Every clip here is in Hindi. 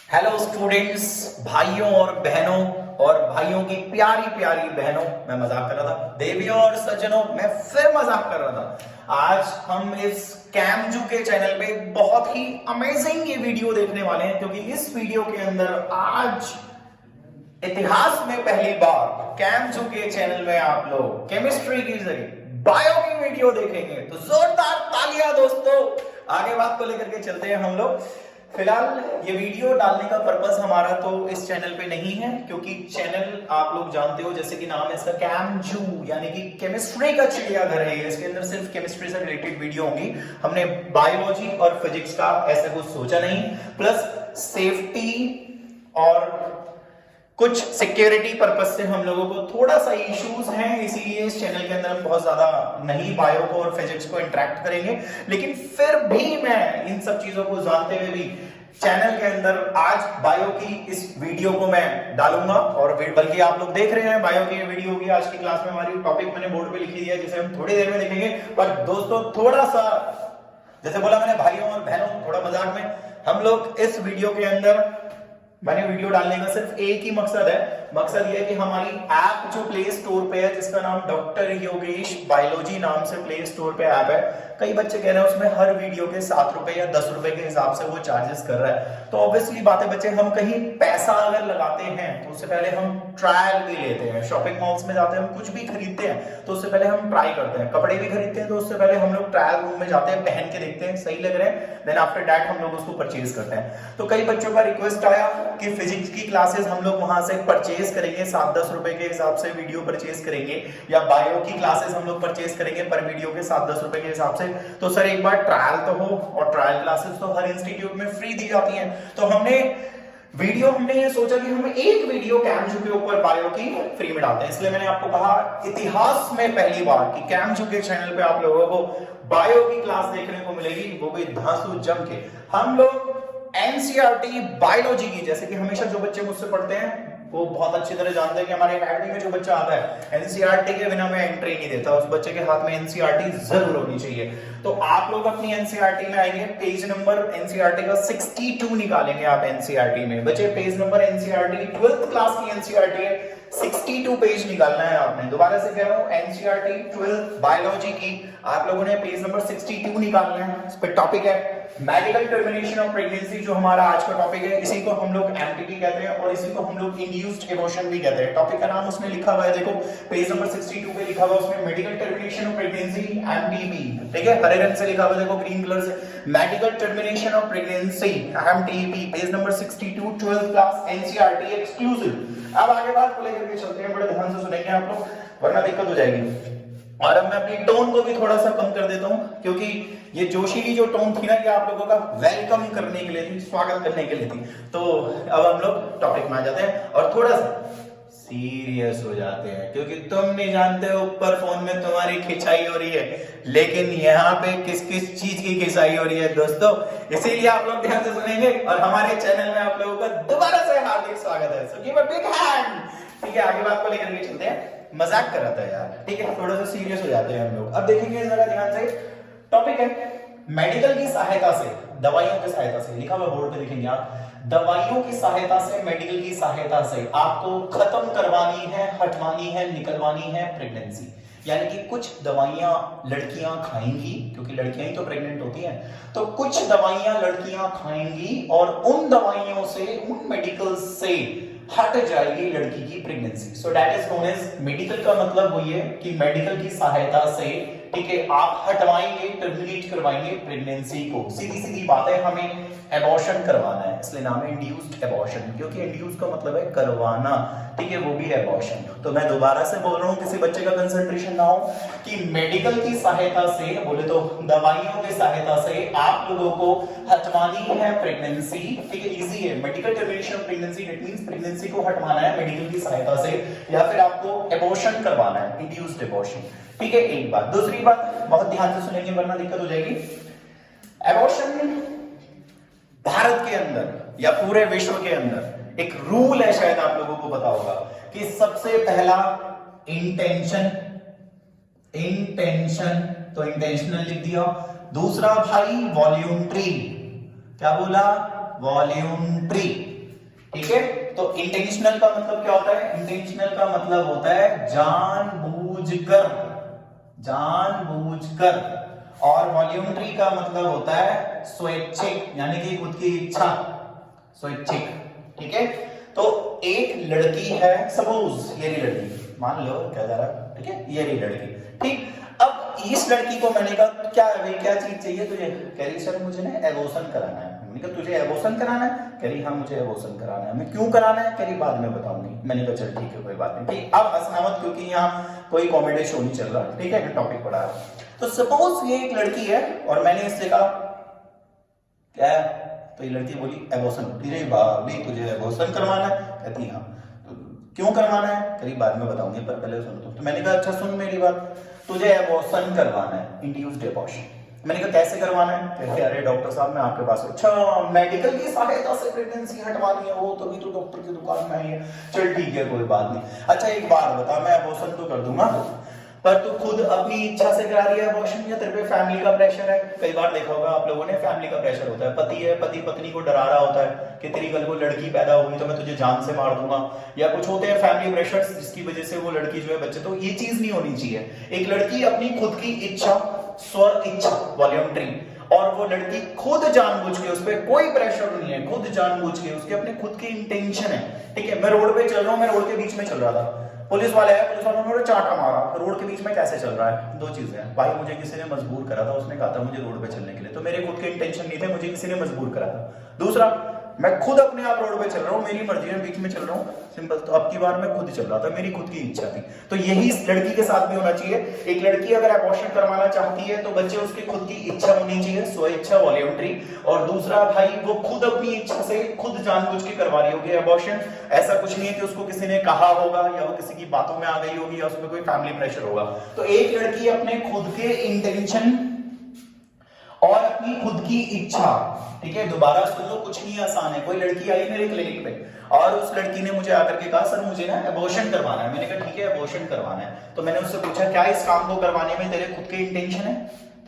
हेलो स्टूडेंट्स, भाइयों और बहनों और भाइयों की प्यारी प्यारी बहनों, मैं मजाक कर रहा था। देवियों और सज्जनों, मैं फिर मजाक कर रहा था। आज हम इस कैमजू के चैनल पे बहुत ही अमेजिंग ये वीडियो देखने वाले हैं, क्योंकि इस वीडियो के अंदर आज इतिहास में पहली बार कैमजू के चैनल में आप लोग केमिस्ट्री की जगह बायो की वीडियो देखेंगे। तो जोरदार तालियां दोस्तों। आगे बात को लेकर के चलते हैं हम लोग। फिलहाल ये वीडियो डालने का पर्पस हमारा तो इस चैनल पे नहीं है, क्योंकि चैनल आप लोग जानते हो, जैसे कि नाम है इसका कैमजू, यानी कि केमिस्ट्री का चिड़ियाघर है। इसके अंदर सिर्फ केमिस्ट्री से रिलेटेड वीडियो होंगी। हमने बायोलॉजी और फिजिक्स का ऐसा कुछ सोचा नहीं। प्लस सेफ्टी और कुछ सिक्योरिटी पर्पस से हम लोगों को थोड़ा सा इश्यूज हैं, इसीलिए इस चैनल के अंदर हम बहुत ज्यादा नहीं बायो को और फिजिक्स को इंटरेक्ट करेंगे। लेकिन फिर भी मैं इन सब चीजों को जानते हुए भी चैनल के अंदर आज बायो की इस वीडियो को मैं डालूंगा। और बल्कि आप लोग देख रहे हैं बायो की वीडियो होगी आज की क्लास में। हमारी टॉपिक मैंने बोर्ड पे लिख दिया है, जिसे हम थोड़ी देर में देखेंगे। पर दोस्तों थोड़ा सा, जैसे बोला मैंने भाइयों और बहनों, थोड़ा मजाक में, हम लोग इस वीडियो के अंदर, मैंने वीडियो डालने का सिर्फ एक ही मकसद है। मकसद ये है कि हमारी ऐप जो प्ले स्टोर पे है, जिसका नाम डॉक्टर योगेश बायोलॉजी नाम से प्ले स्टोर पे ऐप है, कई बच्चे कह रहे हैं उसमें हर वीडियो के 7 रुपए या 10 रुपए के हिसाब से वो चार्जेस कर रहा है। तो ऑब्वियसली बात है बच्चे, हम कहीं पैसा अगर लगाते हैं तो उससे पहले हम ट्रायल भी लेते हैं। शॉपिंग मॉल्स में जाते हैं, हम कुछ भी खरीदते हैं तो उससे पहले हम ट्राई करते हैं। कपड़े भी खरीदते हैं तो उससे पहले हम लोग ट्रायल रूम में जाते हैं, पहन के देखते हैं सही लग रहे हैं, देन आफ्टर दैट हम लोग उसको परचेज करते हैं। तो कई बच्चों का रिक्वेस्ट आया कि फिजिक्स की क्लासेस हम लोग वहां से परचेज करेंगे, 7-10 रुपए के हिसाब से वीडियो परचेज करेंगे, या बायो की क्लासेस हम लोग परचेज करेंगे पर वीडियो के 7-10 रुपए के हिसाब से। तो सर एक बार ट्रायल तो हो, और ट्रायल क्लासेस तो हर इंस्टीट्यूट में फ्री दी जाती हैं। तो हमने ये सोचा कि हम एक वीडियो कैमजू के ऊपर बायो की फ्री में डालते हैं। इसलिए मैंने आपको कहा इतिहास में पहली बार कि कैमजू के चैनल पे आप लोगों को बायो की क्लास देखने को मिलेगी, वो भी धांसू जम के। हम लोग एनसीईआरटी बायोलॉजी की, जैसे कि हमेशा जो बच्चे मुझसे पढ़ते हैं वो बहुत अच्छी तरह जानते हैं कि हमारे एकेडमी में जो बच्चा आता है एनसीईआरटी के बिना मैं एंट्री नहीं देता। उस बच्चे के हाथ में एनसीईआरटी जरूर होनी चाहिए। तो आप लोग अपनी एनसीईआरटी में आएंगे, पेज नंबर एनसीईआरटी का 62 निकालेंगे आप एनसीईआरटी में। बच्चे page number NCERT 12th class की एनसीईआरटी है, 62 पेज निकालना है आपने। दोबारा से कह रहा हूं, एनसीईआरटी 12th बायोलॉजी की आप लोगों ने पेज नंबर 62 निकालना है। इस पे टॉपिक है मेडिकल टर्मिनेशन ऑफ प्रेगनेंसी, जो हमारा आज का टॉपिक है। इसी को हम लोग एमटीपी कहते हैं और इसी को हम लोग इंड्यूस्ड एबॉर्शन भी कहते हैं। टॉपिक का नाम उसमें लिखा हुआ है, देखो पेज नंबर 62 पे लिखा हुआ है, उसमें medical termination of pregnancy MTP, ठीक है, हरे रंग से लिखा हुआ है, देखो ग्रीन कलर से, medical termination of pregnancy MTP, page number 62, 12th class NCERT exclusive. अब आगे बात को लेकर के चलते हैं, बड़े ध्यान से सुनेंगे आप लोग, वरना दिक्कत हो जाएगी। और अब मैं अपनी टोन को भी थोड़ा सा कम कर देता हूं, क्योंकि ये जोशीली जो टोन थी ना, ये आप लोगों का वेलकम करने के लिए थी, स्वागत करने के लिए थी। तो अब हम लोग टॉपिक में आ जाते हैं और थोड़ा सा सीरियस हो जाते हैं, क्योंकि तुम नहीं जानते हो ऊपर फोन में तुम्हारी खिंचाई हो रही है, लेकिन यहाँ पे किस किस चीज की खिंचाई हो रही है दोस्तों। इसीलिए आप लोग ध्यान से सुनेंगे और हमारे चैनल में आप लोगों का दोबारा से हार्दिक स्वागत है। So give a big hand. ठीक है, आगे बात को लेकर के चलते हैं। मजाक कर रहा था यार, ठीक है, थोड़ा सा सीरियस हो जाते हैं हम लोग। अब देखेंगे जरा ध्यान से, टॉपिक है मेडिकल की सहायता से, दवाइयों की सहायता से, लिखा हुआ बोर्ड पे देखेंगे आप, दवाइयों की सहायता से, मेडिकल की सहायता से आपको खत्म करवानी है, हटवानी है, निकलवानी है प्रेगनेंसी। यानी कि कुछ दवाइयां लड़कियां खाएंगी, क्योंकि लड़कियां ही तो प्रेग्नेंट होती हैं, तो कुछ दवाइयां लड़कियां खाएंगी और उन दवाइयों से, उन मेडिकल से हट जाएगी लड़की की pregnancy. So that is known as medical. का मतलब वही है कि मेडिकल की सहायता से, ठीक है, आप हटवाएंगे, टर्मिनेट करवाएंगे प्रेगनेंसी को। सीधी सीधी बात है, हमें एबॉर्शन करवाना है, इसलिए नाम है इंड्यूस्ड एबॉर्शन, क्योंकि इंड्यूस का मतलब है करवाना, ठीक है, वो भी एबॉर्शन। तो मैं दोबारा से बोल रहा हूं, किसी बच्चे का कंसंट्रेशन ना हो, कि मेडिकल की सहायता से, बोले तो दवाइयों की सहायता से आप लोगों को हटवानी है प्रेगनेंसी, ठीक है, इजी है। Medical termination of pregnancy, that means pregnancy को हटवाना है मेडिकल की सहायता से, या फिर आपको एबॉर्शन करवाना है, इंड्यूस्ड एबॉर्शन, ठीक है। एक बात। दूसरी बात बहुत ध्यान से सुनेंगे वरना दिक्कत हो जाएगी। एबॉर्शन भारत के अंदर या पूरे विश्व के अंदर एक रूल है, शायद आप लोगों को पता होगा, कि सबसे पहला इंटेंशन, तो इंटेंशनल लिख दिया। दूसरा भाई वॉल्यूंट्री, क्या बोला, वॉल्यूंट्री, ठीक है, तो इंटेंशनल का मतलब क्या होता है? इंटेंशनल का मतलब होता है जानबूझकर, जानबूझकर। और वॉल्यूंटरी का मतलब होता है स्वैच्छिक, यानी कि खुद की इच्छा, स्वैच्छिक। ठीक है, तो एक लड़की है, सपोज ये रही लड़की, मान लो क्या जा रहा है, ठीक है, ये रही लड़की। ठीक, अब इस लड़की को मैंने कहा क्या है भाई, क्या चीज चाहिए तुझे? कह रही सर मुझे ना एबॉर्शन कराना है। मैंने कहा तुझे एबॉर्शन कराना है? कह रही हाँ मुझे एबॉर्शन कराना है। मैं क्यों कराना है? कह रही बाद में बताऊंगी। मैंने कहा चल ठीक है कोई बात नहीं। ठीक, अब हंसना मत क्योंकि यहाँ कोई कॉमेडी शो नहीं चल रहा, ठीक है, टॉपिक पढ़ा रहा। तो सपोज ये एक लड़की है और मैंने इससे कहा क्या है, तो ये लड़की बोली एबॉर्शन। अरे भाभी तुझे एबॉर्शन करवाना है? कहती हाँ। तो क्यों करवाना है? कह रही बाद में बताऊंगी पर पहले सुनो। तो मैंने कहा अच्छा सुन मेरी बात, तुझे एबॉर्शन करवाना है, इंड्यूस्ड एबॉर्शन। मैंने कहा कैसे करवाना है? कहते अरे डॉक्टर साहब मैं आपके पास, अच्छा मेडिकल की सहायता से प्रेगनेंसी हटवानी है, वो तभी तो डॉक्टर की दुकान में आई है। चल ठीक है कोई बात नहीं। अच्छा एक बात बता, मैं एबॉर्शन तो कर दूंगा पर तू खुद अपनी इच्छा से करा रही है एबॉर्शन या तेरे पे फैमिली का प्रेशर है? कई बार देखा होगा आप लोगों ने, फैमिली का प्रेशर होता है, पति है, पति पत्नी को डरा रहा होता है कि तेरी कल को लड़की पैदा होगी तो मैं तुझे जान से मार दूंगा, या कुछ होते हैं फैमिली प्रेशर्स जिसकी वजह से वो लड़की जो है बच्चे। तो ये चीज नहीं होनी चाहिए। एक लड़की अपनी खुद की इच्छा, स्व इच्छा, वॉल्यूंटरी, और वो लड़की खुद जानबूझ के, उस पर कोई प्रेशर नहीं है, खुद जानबूझ के, उसके अपने खुद की इंटेंशन है। ठीक है, मैं रोड पे चल रहा हूं, मैं रोड के बीच में चल रहा था, पुलिस वाले आए, पुलिस वालों ने मुझे चाटा मारा। रोड के बीच में कैसे चल रहा है? दो चीजें हैं, भाई मुझे किसी ने मजबूर करा था, उसने कहा था मुझे रोड पे चलने के लिए, तो मेरे खुद के इंटेंशन नहीं थे, मुझे किसी ने मजबूर करा था। दूसरा, मैं खुद अपने आप रोड पे चल रहा हूँ, मेरी मर्जी में बीच में चल रहा हूँ, सिंपल। तो अब की बार मैं खुद चल रहा था, मेरी खुद की इच्छा थी। तो यही इस लड़की के साथ भी होना चाहिए। एक लड़की अगर एबॉर्शन करवाना चाहती है तो बच्चे उसकी खुद की इच्छा होनी चाहिए, स्व इच्छा, वॉल्यूंटरी। और दूसरा भाई वो खुद अपनी इच्छा से, खुद जानबूझ के करवा रही होगी एबॉर्शन। ऐसा कुछ नहीं है कि उसको किसी ने कहा होगा या वो किसी की बातों में आ गई होगी या उसमें कोई फैमिली प्रेशर होगा। तो एक लड़की अपने खुद के इंटेंशन और अपनी खुद की इच्छा, ठीक है, दोबारा सुन लो, कुछ नहीं आसान है। कोई लड़की आई मेरे क्लिनिक पे और उस लड़की ने मुझे आकर के कहा सर मुझे ना एबॉर्शन करवाना है। मैंने कहा ठीक है एबॉर्शन करवाना है। तो मैंने उससे पूछा क्या इस काम को करवाने में तेरे खुद के इंटेंशन है,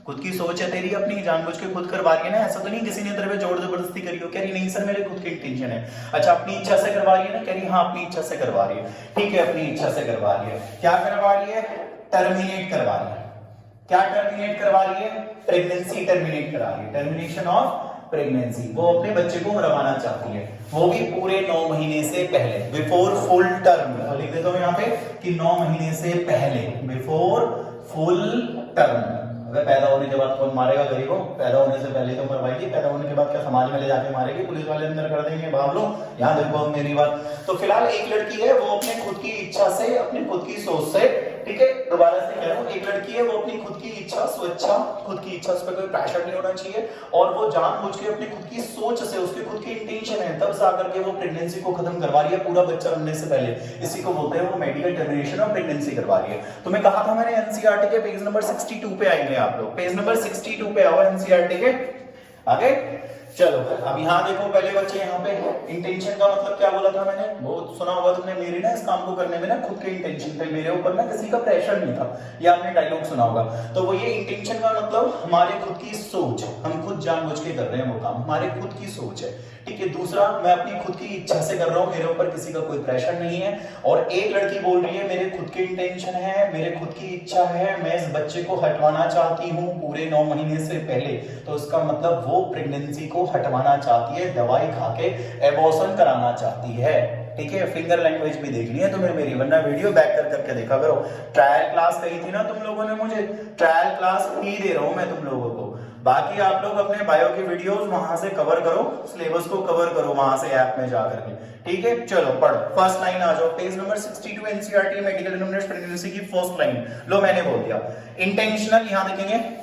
खुद की सोच है तेरी, अपनी जानबूझ के खुद करवा रही है ना? ऐसा तो नहीं किसी ने तेरे पे जोर जबरदस्ती करी हो? कह रही नहीं सर मेरे खुद की इंटेंशन है। अच्छा अपनी इच्छा से करवा रही है ना? कह रही हाँ अपनी इच्छा से करवा रही है। ठीक है अपनी इच्छा से करवा रही है। क्या करवा रही है? टर्मिनेट करवा रही है। क्या टर्मिनेट करवा रही है? प्रेगनेंसी टर्मिनेट करा रही है, टर्मिनेशन ऑफ प्रेगनेंसी। वो अपने बच्चे को मरवाना चाहती है, वो भी पूरे 9 महीने से पहले, बिफोर फुल टर्म। लिख देता हूं यहाँ पे कि 9 महीने से पहले, बिफोर फुल टर्म। अगर पैदा होने के बाद कौन मारेगा गरीब को? पैदा होने से पहले तो मरवाएगी, पैदा होने के बाद क्या समाज में ले जाके मारेगी, पुलिस वाले अंदर कर देंगे, भाग लो। यहाँ देखो मेरी बात। तो फिलहाल एक लड़की है वो अपने खुद की इच्छा से, अपनी खुद की सोच से, ठीक है, दोबारा से कह रहा हूं, एक लड़की है वो अपनी खुद की इच्छा, स्वेच्छा, खुद की इच्छा, उस पर कोई प्रेशर नहीं होना चाहिए, और वो जानबूझ के अपनी खुद की सोच से, उसकी खुद की इंटेंशन है, तब से आकर के वो प्रेगनेंसी को खत्म करवा रही है पूरा बच्चा बनने से पहले। इसी को बोलते हैं वो मेडिकल टर्मिनेशन ऑफ प्रेगनेंसी करवा रही है। तो मैं कहा था मैंने एनसीईआरटी के पेज नंबर 62 पे आएंगे आप लोग, पेज नंबर 62 पे आओ एनसीईआरटी के आगे। चलो अब यहाँ देखो पहले बच्चे, यहाँ पे इंटेंशन का मतलब क्या बोला था मैंने, बहुत सुना होगा तुमने, मेरी ना इस काम को करने में ना खुद के इंटेंशन थे, मेरे ऊपर ना किसी का प्रेशर नहीं था, ये आपने डायलॉग सुना होगा। तो वो ये इंटेंशन का मतलब हमारे खुद की सोच, हम खुद जानबूझ के कर रहे हैं वो काम, हमारे खुद की सोच है। ठीक है, दूसरा मैं अपनी खुद की इच्छा से कर रहा हूँ, मेरे ऊपर किसी का कोई प्रेशर नहीं है। और एक लड़की बोल रही है मेरे खुद के इंटेंशन है, मेरे खुद की इच्छा है, मैं इस बच्चे को हटवाना चाहती हूँ पूरे 9 महीने से पहले। तो इसका मतलब वो प्रेगनेंसी को हटवाना चाहती है, दवाई खा के एबॉर्शन कराना चाहती है। ठीक है, फिंगर लैंग्वेज भी देखनी है तुम्हें मेरी, वरना वीडियो बैक कर करके देखा करो। ट्रायल क्लास कही थी ना तुम लोगों ने मुझे, ट्रायल क्लास ही दे रहा हूं मैं तुम लोगों को। बाकी आप लोग अपने बायो की वीडियोस वहां से कवर करो, सिलेबस को कवर करो वहां से ऐप में जाकर के। ठीक है, चलो पढ़ो, फर्स्ट लाइन आ जाओ, page number 62 NCERT medical termination pregnancy की फर्स्ट लाइन। लो मैंने बोल दिया इंटेंशनल, यहां देखेंगे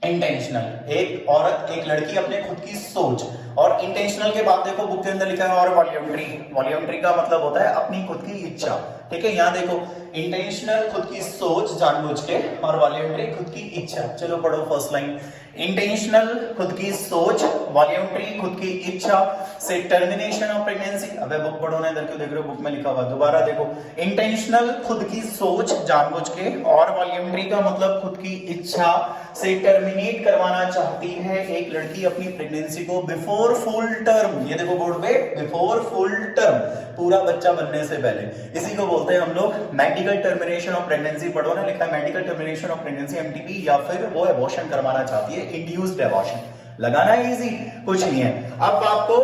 इंटेंशनल, एक औरत, एक लड़की अपने खुद की सोच, और इंटेंशनल के बाद देखो बुक के अंदर लिखा है और वॉल्यूंटरी। वॉल्यूंटरी का मतलब होता है अपनी खुद की इच्छा। ठीक है, यहाँ देखो इंटेंशनल खुद की सोच जानबूझ के, और वॉल्यूंटरी खुद की इच्छा। चलो पढ़ो फर्स्ट लाइन, इंटेंशनल खुद की सोच, वॉल्यूंटरी खुद की इच्छा से टर्मिनेशन ऑफ प्रेगनेंसी। अबे बुक पढ़ो ना, इधर क्यों देख रहे हो, बुक में लिखा हुआ, दोबारा देखो, इंटेंशनल खुद की सोच जानबूझ के, और वॉल्यूंटरी का मतलब खुद की इच्छा से टर्मिनेट करवाना चाहती है एक लड़की अपनी प्रेगनेंसी को बिफोर बिफोर फुल टर्म, ये देखो बोर्ड पे, बिफोर फुल टर्म, पूरा बच्चा बनने से पहले, इसी को बोलते हैं हम लोग मेडिकल टर्मिनेशन ऑफ प्रेगनेंसी। पढ़ो ना, लिखा है medical termination of pregnancy MTP, या फिर वो एबॉर्शन करवाना चाहती है, इंड्यूस्ड एबॉर्शन। लगाना इजी, कुछ नहीं है। अब बात को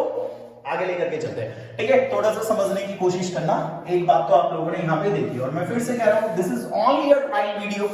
आगे लेकर के चलते हैं, ठीक है। थोड़ा सा समझने की कोशिश करना। एक बात तो आप लोगों ने यहाँ पे देखी, और मैं फिर से कह रहा हूं, this is only a trial video,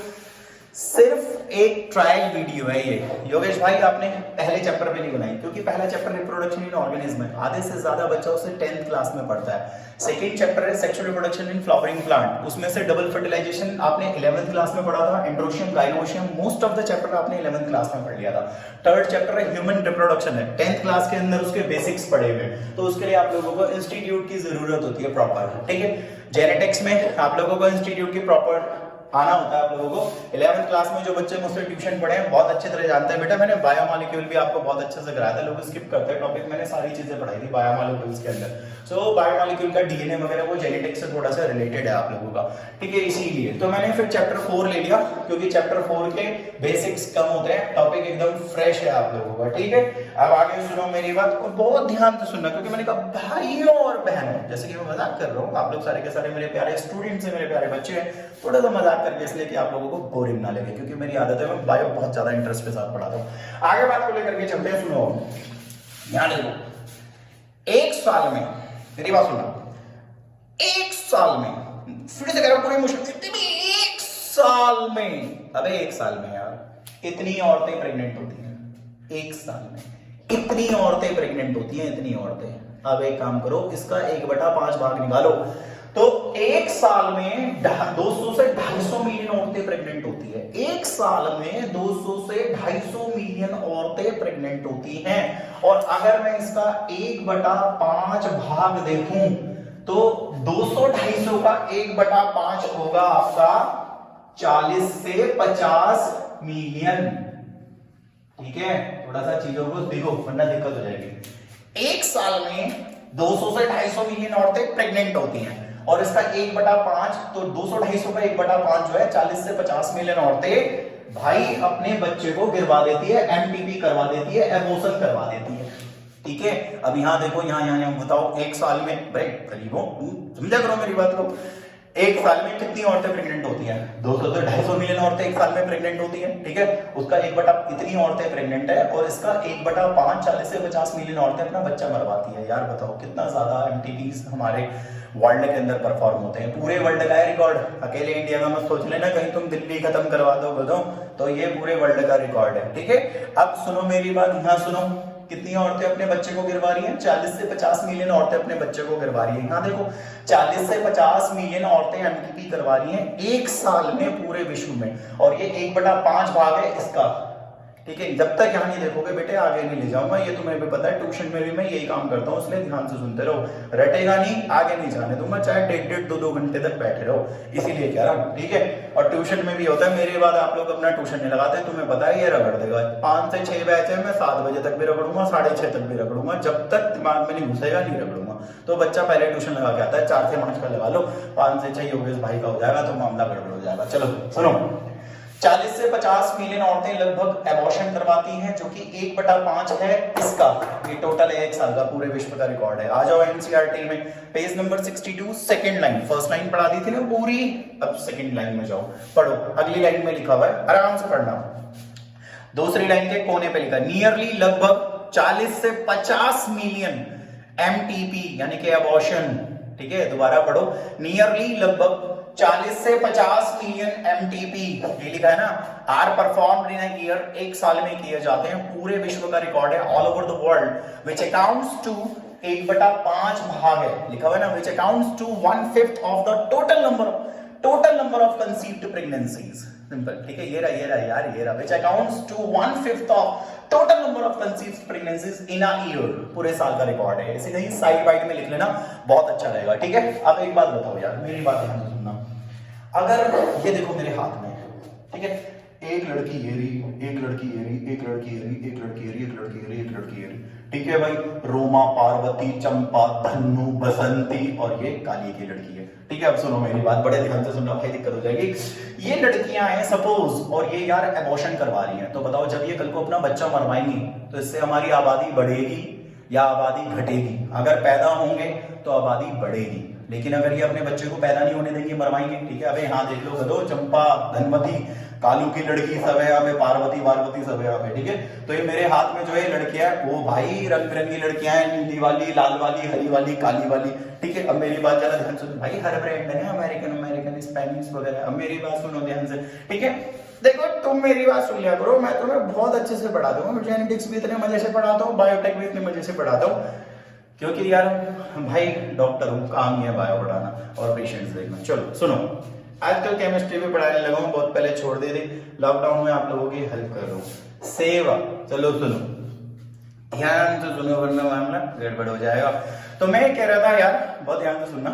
सिर्फ एक ट्रायल वीडियो है ये। योगेश भाई आपने पहले चैप्टर पे नहीं बनाई, क्योंकि पहला चैप्टर रिप्रोडक्शन इन ऑर्गेनिज्म है, आधे से ज्यादा बच्चा उसे 10th क्लास में पढ़ता है। सेकंड चैप्टर है sexual reproduction in flowering plant, उसमें से डबल फर्टिलाइजेशन आपने 11th क्लास में पढ़ा था, androecium gynoecium, most of the chapter आपने 11th क्लास में पढ़ लिया था। थर्ड चैप्टर है ह्यूमन रिप्रोडक्शन है, 10th क्लास के अंदर उसके बेसिक्स पढ़े हुए, तो उसके लिए आप लोगों को इंस्टीट्यूट की जरूरत होती है प्रॉपर, ठीक है। जेनेटिक्स में आप लोगों को इंस्टीट्यूट की प्रॉपर आना होता है। आप लोगों को 11th क्लास में जो बच्चे मुझसे ट्यूशन पढ़े हैं बहुत अच्छे तरह जानते हैं। बेटा मैंने बायोमोलिक्यूल भी आपको बहुत अच्छे से कराया था, लोग स्किप करते हैं टॉपिक, मैंने सारी चीजें पढ़ाई थी बायोमोलिक्यूल्स के अंदर। सो बायोमोलिक्यूल का डीएनए वगैरह वो जेनेटिक्स से थोड़ा सा रिलेटेड है आप लोगों का, ठीक है। इसीलिए तो मैंने फिर चैप्टर 4 ले लिया, क्योंकि चैप्टर 4 के बेसिक्स कम होते हैं, टॉपिक एकदम फ्रेश है आप लोगों का, ठीक है। अब आगे सुनो मेरी बात, और बहुत ध्यान से सुनना, क्योंकि मैंने कहा भाइयों और बहनों, जैसे कि मैं मजाक कर रहा हूँ, आप लोग सारे के सारे मेरे प्यारे स्टूडेंट्स हैं, मेरे प्यारे बच्चे हैं, थोड़ा सा मजाक करके, इसलिए कि आप लोगों को बोरिंग ना लगे, क्योंकि मेरी आदत है, मैं बायो बहुत ज्यादा इंटरेस्ट के साथ पढ़ाता हूँ। आगे बात को लेकर के चलते हैं, सुनो ध्यान देखो। एक साल में, मेरी बात सुनना, एक साल में, फिर से कह रहा हूं पूरी मुश्किल, एक साल में, अबे एक साल में यार इतनी औरतें प्रेग्नेंट होती हैं, एक साल में इतनी औरतें प्रेग्नेंट होती हैं, इतनी औरतें। अब एक काम करो, इसका 1/5 भाग निकालो, तो एक साल में 200 से 250 मिलियन औरतें प्रेग्नेंट होती है। एक साल में 200 से 250 मिलियन औरतें प्रेग्नेंट होती हैं। और अगर मैं इसका 1/5 भाग देखूं, तो 200-250 का 1/5 होगा आपका 40 से 50 मिलियन, ठीक है। थोड़ा सा चीजों को देखो, वरना दिक्कत हो जाएगी। एक साल में 200 से 250 मिलियन औरतें प्रेग्नेंट होती हैं, और इसका 1/5, तो 200-250 का 1/5 जो है 40 से 50 मिलियन औरतें भाई अपने बच्चे को गिरवा देती है, एमटीपी करवा देती है, एबॉर्शन करवा देती है, ठीक है। अब यहां देखो, यहां बताओ, एक साल में, भाई करीबों समझा करो मेरी बात को, एक साल में कितनी औरतें प्रेग्नेंट होती हैं? 200 से 250 मिलियन औरतें एक साल में प्रेग्नेंट होती हैं, ठीक है। उसका इतनी औरतें प्रेग्नेंट है, और इसका 1/5 40 से 50 मिलियन औरतें अपना बच्चा मरवाती है। यार बताओ कितना ज्यादा एमटीपीज हमारे वर्ल्ड के अंदर परफॉर्म होते हैं, पूरे वर्ल्ड का है रिकॉर्ड, अकेले इंडिया का मत सोच लेना कहीं तुम दिल्ली खत्म करवा दो, तो ये पूरे वर्ल्ड का रिकॉर्ड है, ठीक है। अब सुनो मेरी बात, यहां सुनो, कितनी औरतें अपने बच्चे को गिरवा रही हैं? 40 से 50 मिलियन औरतें अपने बच्चे को गिरवा रही हैं। यहां देखो, 40 से 50 मिलियन औरतें एमटीपी करवा रही हैं एक साल में पूरे विश्व में, और ये 1/5 भाग है इसका, ठीक है। जब तक यहाँ नहीं देखोगे बेटे आगे नहीं ले जाऊंगा, ये तुम्हें भी पता है, ट्यूशन में भी मैं यही काम करता हूँ, इसलिए ध्यान से सुनते रहो, रटेगा नहीं, आगे नहीं जाने दूंगा, चाहे 1.5-2 घंटे तक बैठे रहो, इसीलिए कह रहा हूँ, ठीक है। और ट्यूशन में भी होता है, मेरे बाद आप लोग अपना ट्यूशन नहीं लगाते, तुम्हें पता है ये रगड़ देगा। 5 से 6 बैच है, मैं 7 बजे तक भी रगड़ूंगा, 6:30 तक भी रगड़ूंगा, जब तक दिमाग में नहीं घुसेगा नहीं रगड़ूंगा। तो बच्चा पहले ट्यूशन लगा के आता है, 4 से 5 का लगा लो, 5 से 6 योगेश भाई का हो जाएगा, तो मामला गड़बड़ हो जाएगा। चलो सुनो, 40 से 50 मिलियन औरतें लगभग एबॉर्शन करवाती हैं, जो कि 1/5 है इसका, ये टोटल है एक साल का, पूरे विश्व का रिकॉर्ड है। आ जाओ एनसीईआरटी में, page number 62, second line, first line पढ़ा दी थी ना पूरी, अब सेकंड लाइन में जाओ, पढ़ो, अगली लाइन में लिखा हुआ है, आराम से पढ़ना। दूसरी लाइन के कोने पे लिखा, नियरली लगभग 40 से 50 मिलियन एमटीपी यानी कि एबॉर्शन, ठीक है। दोबारा पढ़ो, नियरली लगभग 40 से 50 मिलियन एमटीपी, ये लिखा है ना, are performed in a year, एक साल में किए जाते हैं, पूरे विश्व का रिकॉर्ड है, all over the world, which accounts to 1/5 भाग है, लिखा हुआ है ना, which accounts to 1/5 of the total number of conceived pregnancies, simple, ठीक है। ये रहा यार, ये रहा, which accounts to 1/5 of total number of conceived pregnancies in a year, पूरे साल का रिकॉर्ड है, इसे कहीं साइड बाइट में लिख लेना, बहुत अच्छा रहेगा, ठीक है। अब एक बात बताओ यार, मेरी बात ध्यान से सुनना, अगर ये देखो मेरे हाथ में, ठीक है, एक लड़की ये रही, एक लड़की ये रही, एक लड़की ये रही, एक लड़की ये रही, एक लड़की ये रही, एक लड़की ये रही, ठीक है भाई, रोमा, पार्वती, चंपा, धन्नु, बसंती, और ये काली की लड़की है, ठीक है। अब सुनो मेरी बात, बड़े ध्यान से सुनना, क्या दिक्कत हो जाएगी। ये लड़कियां हैं सपोज, और ये यार एबॉर्शन करवा रही हैं, तो बताओ जब ये कल को अपना बच्चा मरवाएंगी, तो इससे हमारी आबादी बढ़ेगी या आबादी घटेगी। अगर पैदा होंगे तो आबादी बढ़ेगी, लेकिन अगर ये अपने बच्चे को पैदा नहीं होने देंगे, मरवाएंगे, ठीक है। अबे यहाँ देख लो गधो, चंपा, धनमती, कालू की लड़की सब है यहाँ पे, पार्वती वार्वती सब है यहाँ पे, ठीक है। तो ये मेरे हाथ में जो है लड़कियां, वो भाई रंग बिरंगी लड़कियां हैं, नीली वाली, लाल वाली, हरी वाली, काली वाली, ठीक है। अब मेरी बात जरा ध्यान सुनो भाई, हर ब्रांड है ना, अमेरिकन स्पेनिश वगैरह। अब मेरी बात सुनो ध्यान से, ठीक है। देखो तुम मेरी बात सुन लिया करो, मैं तुम्हें बहुत अच्छे से पढ़ाता हूँ, जेनेटिक्स भी इतने मजे से पढ़ाता हूँ, बायोटेक भी इतने मजे से पढ़ाता हूँ, क्योंकि यार भाई डॉक्टर हूँ, काम ही है बायो पढ़ाना और पेशेंट्स देखना। चलो सुनो, आजकल केमिस्ट्री भी पढ़ाने लगा हूँ, बहुत पहले छोड़ दी थी, लॉकडाउन में आप लोगों की हेल्प कर रहा हूँ। सेवा, चलो सुनो ध्यान से सुनो वरना मामला गड़बड़ हो जाएगा। तो मैं कह रहा था यार, बहुत ध्यान से सुनना,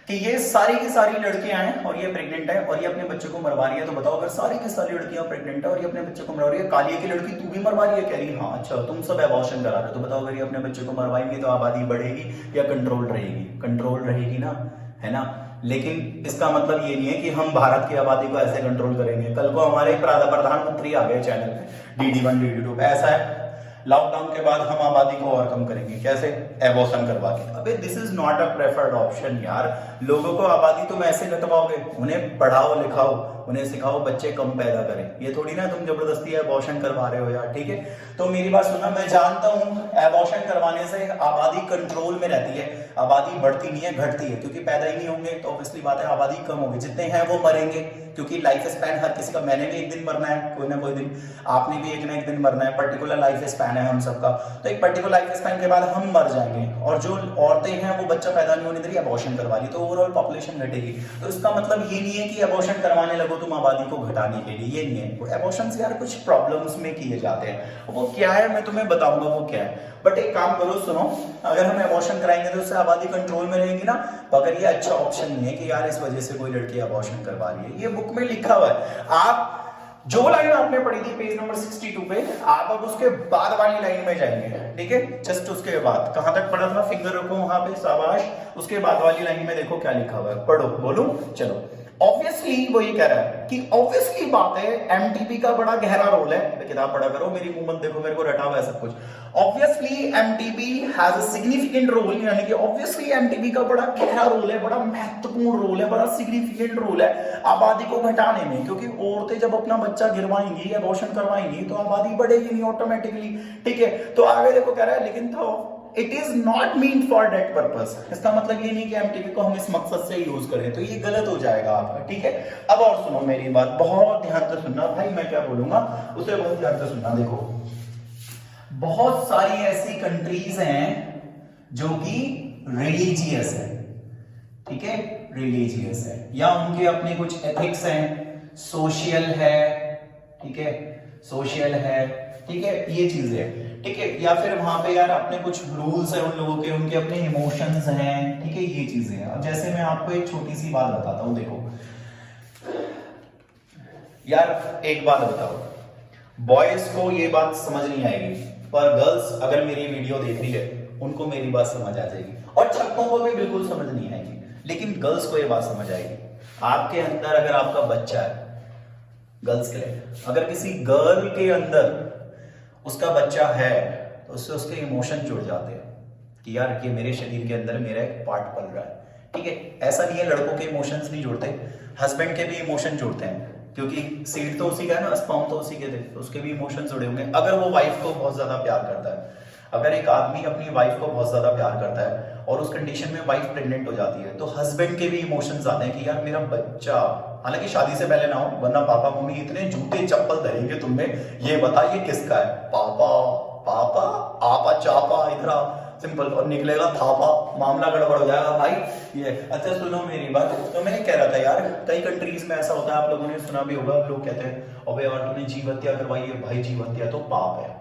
कि ये सारी की सारी लड़कियां हैं और ये प्रेग्नेंट है और ये अपने बच्चे को मरवा रही है। तो बताओ, अगर सारी की सारी लड़कियां प्रेग्नेंट है और ये अपने बच्चे को मरवा रही है, कालिया की लड़की तू भी मरवा रही है, कह रही हाँ अच्छा तुम सब एबॉर्शन करा रहे हो, तो बताओ अगर ये अपने बच्चे को मरवाएंगे तो आबादी बढ़ेगी या कंट्रोल रहेगी? कंट्रोल रहेगी ना, है ना। लेकिन इसका मतलब ये नहीं है कि हम भारत की आबादी को ऐसे कंट्रोल करेंगे। कल को हमारे प्रधानमंत्री आ गए चैनल पे, DD1 DD2 ऐसा है, लॉकडाउन के बाद हम आबादी को और कम करेंगे, कैसे? एबॉर्शन करवा के। अबे this is not a preferred option यार। लोगों को आबादी तुम ऐसे नतवाओगे, उन्हें पढ़ाओ लिखाओ, उन्हें सिखाओ, बच्चे कम पैदा करें। ये थोड़ी ना तुम जबरदस्ती एबॉर्शन करवा रहे हो यार, ठीक है। तो मेरी बात सुनना, मैं जानता हूँ एबॉर्शन करवाने से आबादी कंट्रोल में रहती है, आबादी बढ़ती नहीं है, घटती है, क्योंकि पैदा ही नहीं होंगे तो ऑब्वियसली बात है आबादी कम होगी। जितने हैं वो मरेंगे, क्योंकि लाइफ स्पैन हर किसी का, मैंने भी एक दिन मरना है, कोई ना कोई दिन, आपने भी एक ना एक दिन मरना है, पर्टिकुलर लाइफ स्पैन है हम सबका। तो एक पर्टिकुलर लाइफ स्पैन के बाद हम मर जाएंगे, और जो औरतें हैं वो बच्चा पैदा नहीं होने दे रही, एबॉर्शन करवा रही, तो ओवरऑल पॉपुलेशन घटेगी। तो इसका मतलब ये नहीं है कि एबॉर्शन करवाने लगो तुम आबादी को घटाने के लिए, ये नहीं है। वो एबॉर्शन से यार कुछ प्रॉब्लम्स में किए जाते हैं, वो क्या है मैं तुम्हें बताऊंगा वो क्या है। बट एक काम करो, सुनो, अगर हम एबॉर्शन कराएंगे तो उससे आबादी कंट्रोल में रहेगी ना। मगर ये अच्छा ऑप्शन नहीं है कि यार इस वजह से कोई लड़की एबॉर्शन करवा रही है। ये बुक में लिखा हुआ है, आप जो लाइन आपने पढ़ी थी पेज नंबर 62 पे, आप अब उसके बाद वाली लाइन में जाएंगे, ठीक है। जस्ट उसके बाद, कहां तक पढ़ा था, फिंगर रखो वहां पे, शाबाश। उसके बाद वाली लाइन में देखो क्या लिखा हुआ है, पढ़ो, बोलो। चलो, ऑब्वियसली वो ये कह रहा है कि ऑब्वियसली बात है एमटीबी का बड़ा गहरा रोल है। किताब पढ़ा करो, मेरी मुंह मत देखो, मेरे को रटा हुआ है सब कुछ। Obviously MTB has a significant role, यानी कि ऑब्वियसली एमटीबी का बड़ा गहरा रोल है, बड़ा महत्वपूर्ण रोल है, बड़ा सिग्निफिकेंट रोल है आबादी को घटाने में। क्योंकि औरतें जब अपना बच्चा गिरवाएंगी, एबॉर्शन करवाएंगी, तो आबादी बढ़ेगी नहीं ऑटोमेटिकली, ठीक है। तो आगे देखो कह रहा है, लेकिन तो it is not mean for that purpose. इसका मतलब ये नहीं कि एमटीबी को हम इस मकसद से यूज करें, तो ये गलत हो जाएगा आपका, ठीक है। अब और सुनो मेरी बात, बहुत ध्यान से सुनना भाई, मैं क्या बोलूंगा उसे बहुत ध्यान से सुनना। देखो, बहुत सारी ऐसी कंट्रीज हैं जो कि रिलीजियस है, ठीक है, रिलीजियस है, या उनके अपने कुछ एथिक्स हैं, सोशल है, ठीक है, सोशल है, ठीक है, ये चीजें, ठीक है। या फिर वहां पे यार अपने कुछ रूल्स हैं उन लोगों के, उनके अपने इमोशंस हैं, ठीक है, ये चीजें हैं। अब जैसे मैं आपको एक छोटी सी बात बताता हूं, देखो यार, एक बात बताओ, बॉयज को ये बात समझ नहीं आएगी, पर गर्ल्स अगर मेरी वीडियो देख रही है उनको मेरी बात समझ आ जाएगी, और लड़कों को भी बिल्कुल समझ नहीं आएगी, लेकिन गर्ल्स को ये बात समझ आएगी। आपके अंदर अगर आपका बच्चा है, गर्ल्स के लिए, अगर किसी गर्ल के अंदर उसका बच्चा है, तो उससे उसके इमोशन जुड़ जाते हैं कि यार ये मेरे शरीर के अंदर मेरा एक पार्ट पल रहा है, ठीक है। ऐसा नहीं है लड़कों के इमोशंस नहीं जुड़ते, हस्बैंड के भी इमोशन जुड़ते हैं, क्योंकि सीड तो उसी का है ना, स्पर्म तो उसी के थे, तो उसके भी इमोशन जुड़े होंगे। अगर वो वाइफ को बहुत ज्यादा प्यार करता है, अगर एक आदमी अपनी वाइफ को बहुत ज्यादा प्यार करता है और उस कंडीशन में वाइफ प्रेग्नेंट हो जाती है, तो हस्बैंड के भी इमोशंस आते हैं कि यार मेरा बच्चा, हालांकि शादी से पहले ना हो, वरना पापा मम्मी इतने जूते चप्पल धरेंगे तुमने, ये बताइए किसका है, पापा पापा आपा चापा इधर सिंपल, और निकलेगा थापा, मामला गड़बड़ हो जाएगा भाई ये। अच्छा सुनो मेरी बात, तो मैं कह रहा था यार, कई कंट्रीज में ऐसा होता है, आप लोगों ने सुना भी होगा, लोग कहते हैं अबे यार तूने जीव हत्या करवाई है, भाई जीव हत्या तो पाप है,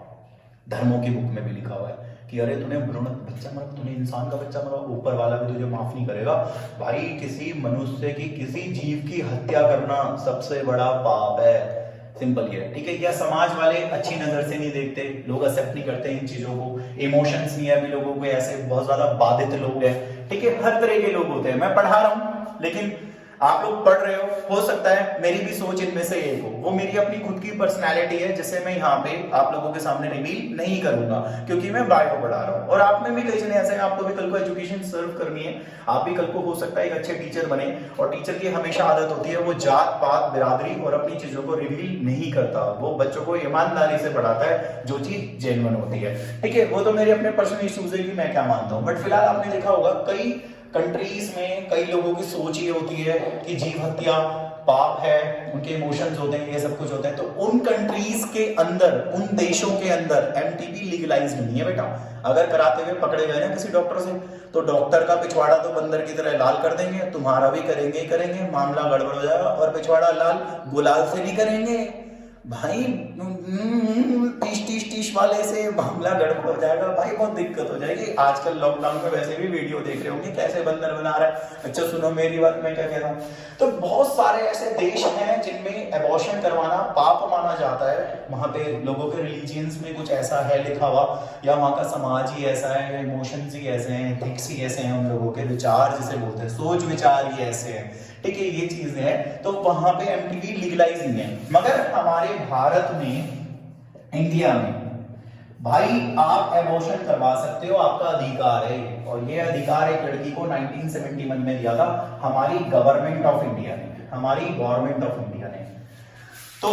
धर्मों की बुक में भी लिखा हुआ है कि अरे तूने भ्रूण बच्चा मरा, तूने इंसान का बच्चा मरा, ऊपर वाला भी तुझे माफ नहीं करेगा भाई। किसी मनुष्य की, किसी जीव की हत्या करना सबसे बड़ा पाप है, सिंपल ये, ठीक है। या समाज वाले अच्छी नजर से नहीं देखते, लोग एक्सेप्ट नहीं करते इन चीजों को, इमोशंस नहीं है अभी लोगों को, ऐसे बहुत ज्यादा बाधित लोग हैं, ठीक है, हर तरह के लोग होते हैं। मैं पढ़ा रहा हूं, लेकिन आप लोग पढ़ रहे हो सकता है मेरी भी सोच इनमें से एक हो, वो मेरी अपनी खुद की पर्सनैलिटी है जिसे मैं यहाँ पे आप लोगों के सामने रिवील नहीं करूंगा क्योंकि मैं बायो पढ़ा रहा हूँ। और आप में भी कई जने ऐसे हैं, आपको भी कल को एजुकेशन सर्व करनी है, आप भी कल को हो सकता है एक अच्छे टीचर बने। और टीचर की हमेशा आदत होती है वो जात पात बिरादरी और अपनी चीजों को रिवील नहीं करता, वो बच्चों को ईमानदारी से पढ़ाता है जो चीज जेन्युइन होती है। ठीक है, वो तो मेरे अपने पर्सनल इश्यूज है कि मैं क्या मानता हूँ। बट फिलहाल आपने देखा होगा कई कंट्रीज में कई लोगों की सोच ये होती है कि जीव हत्या पाप है, उनके इमोशंस होते हैं, ये सब कुछ होता है। तो उन कंट्रीज के अंदर, उन देशों के अंदर एमटीपी लीगलाइज नहीं है बेटा। अगर कराते हुए पकड़े गए ना किसी डॉक्टर से, तो डॉक्टर का पिछवाड़ा तो बंदर की तरह लाल कर देंगे, तुम्हारा भी करेंगे ही करेंगे, मामला गड़बड़ हो जाएगा। और पिछवाड़ा लाल गुलाल से नहीं करेंगे भाई, 30 वाले से मामला गड़बड़ हो जाएगा भाई, बहुत दिक्कत हो जाएगी। आजकल लॉकडाउन में वैसे भी वीडियो देख रहे होंगे कैसे बंदर बना रहा है। अच्छा सुनो मेरी बात, मैं क्या कह रहा हूँ। तो बहुत सारे ऐसे देश हैं जिनमें एबॉर्शन करवाना पाप माना जाता है, वहां पे लोगों के रिलीजियंस में कुछ ऐसा है लिखा हुआ, या वहां का समाज ही ऐसा है, या इमोशंस ही ऐसे हैं, एथिक्स ही ऐसे हैं, उन लोगों के विचार जिसे बोलते हैं, सोच विचार ही ऐसे हैं। ठीक है, ये चीजें हैं, तो वहां पे एमटीपी लीगलाइज नहीं है। मगर हमारे भारत में, इंडिया में भाई आप एबॉर्शन करवा सकते हो, आपका अधिकार है। और ये अधिकार एक लड़की को 1971 में दिया था हमारी गवर्नमेंट ऑफ इंडिया ने, हमारी गवर्नमेंट ऑफ इंडिया ने। तो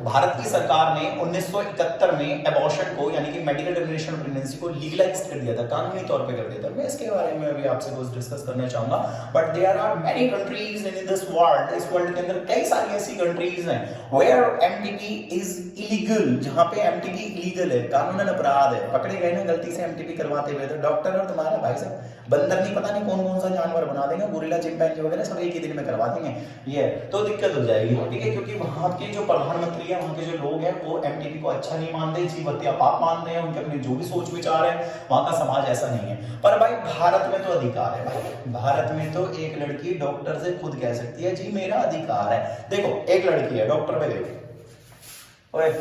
भारत की सरकार ने 1971 में एबॉर्शन को, यानी कि मेडिकल टर्मिनेशन ऑफ प्रेगनेंसी को लीगलाइज कर दिया था, कानूनी तौर पे कर दिया था। मैं इसके बारे में अभी आपसे कुछ डिस्कस करना चाहूंगा। But there are many countries in this world, इस वर्ल्ड के अंदर कई सारी ऐसी कंट्रीज हैं वेयर एमटीपी इज इलीगल, जहां पे एमटीपी इलीगल है, कानूनन अपराध है। पकड़े गए ना गलती से एमटीपी करवाते हुए, तो डॉक्टर और तुम्हारा भाई साहब बंदर नहीं पता नहीं कौन कौन सा जानवर बना देंगे, गोरिल्ला चिंपैंजी वगैरह सब एक ही दिन में करवा देंगे, ये तो दिक्कत हो जाएगी। ठीक है, क्योंकि वहां के जो प्रधानमंत्री है, वहां के जो लोग हैं, वो एमटीपी को अच्छा नहीं मानते, जीव हत्या पाप मानते हैं, उनके अपने जो भी सोच विचार है, वहां का समाज ऐसा नहीं है। पर भाई भारत में तो अधिकार है भाई, भारत में तो एक लड़की डॉक्टर से खुद कह सकती है जी मेरा अधिकार है। देखो एक लड़की है डॉक्टर पे, देखो ओए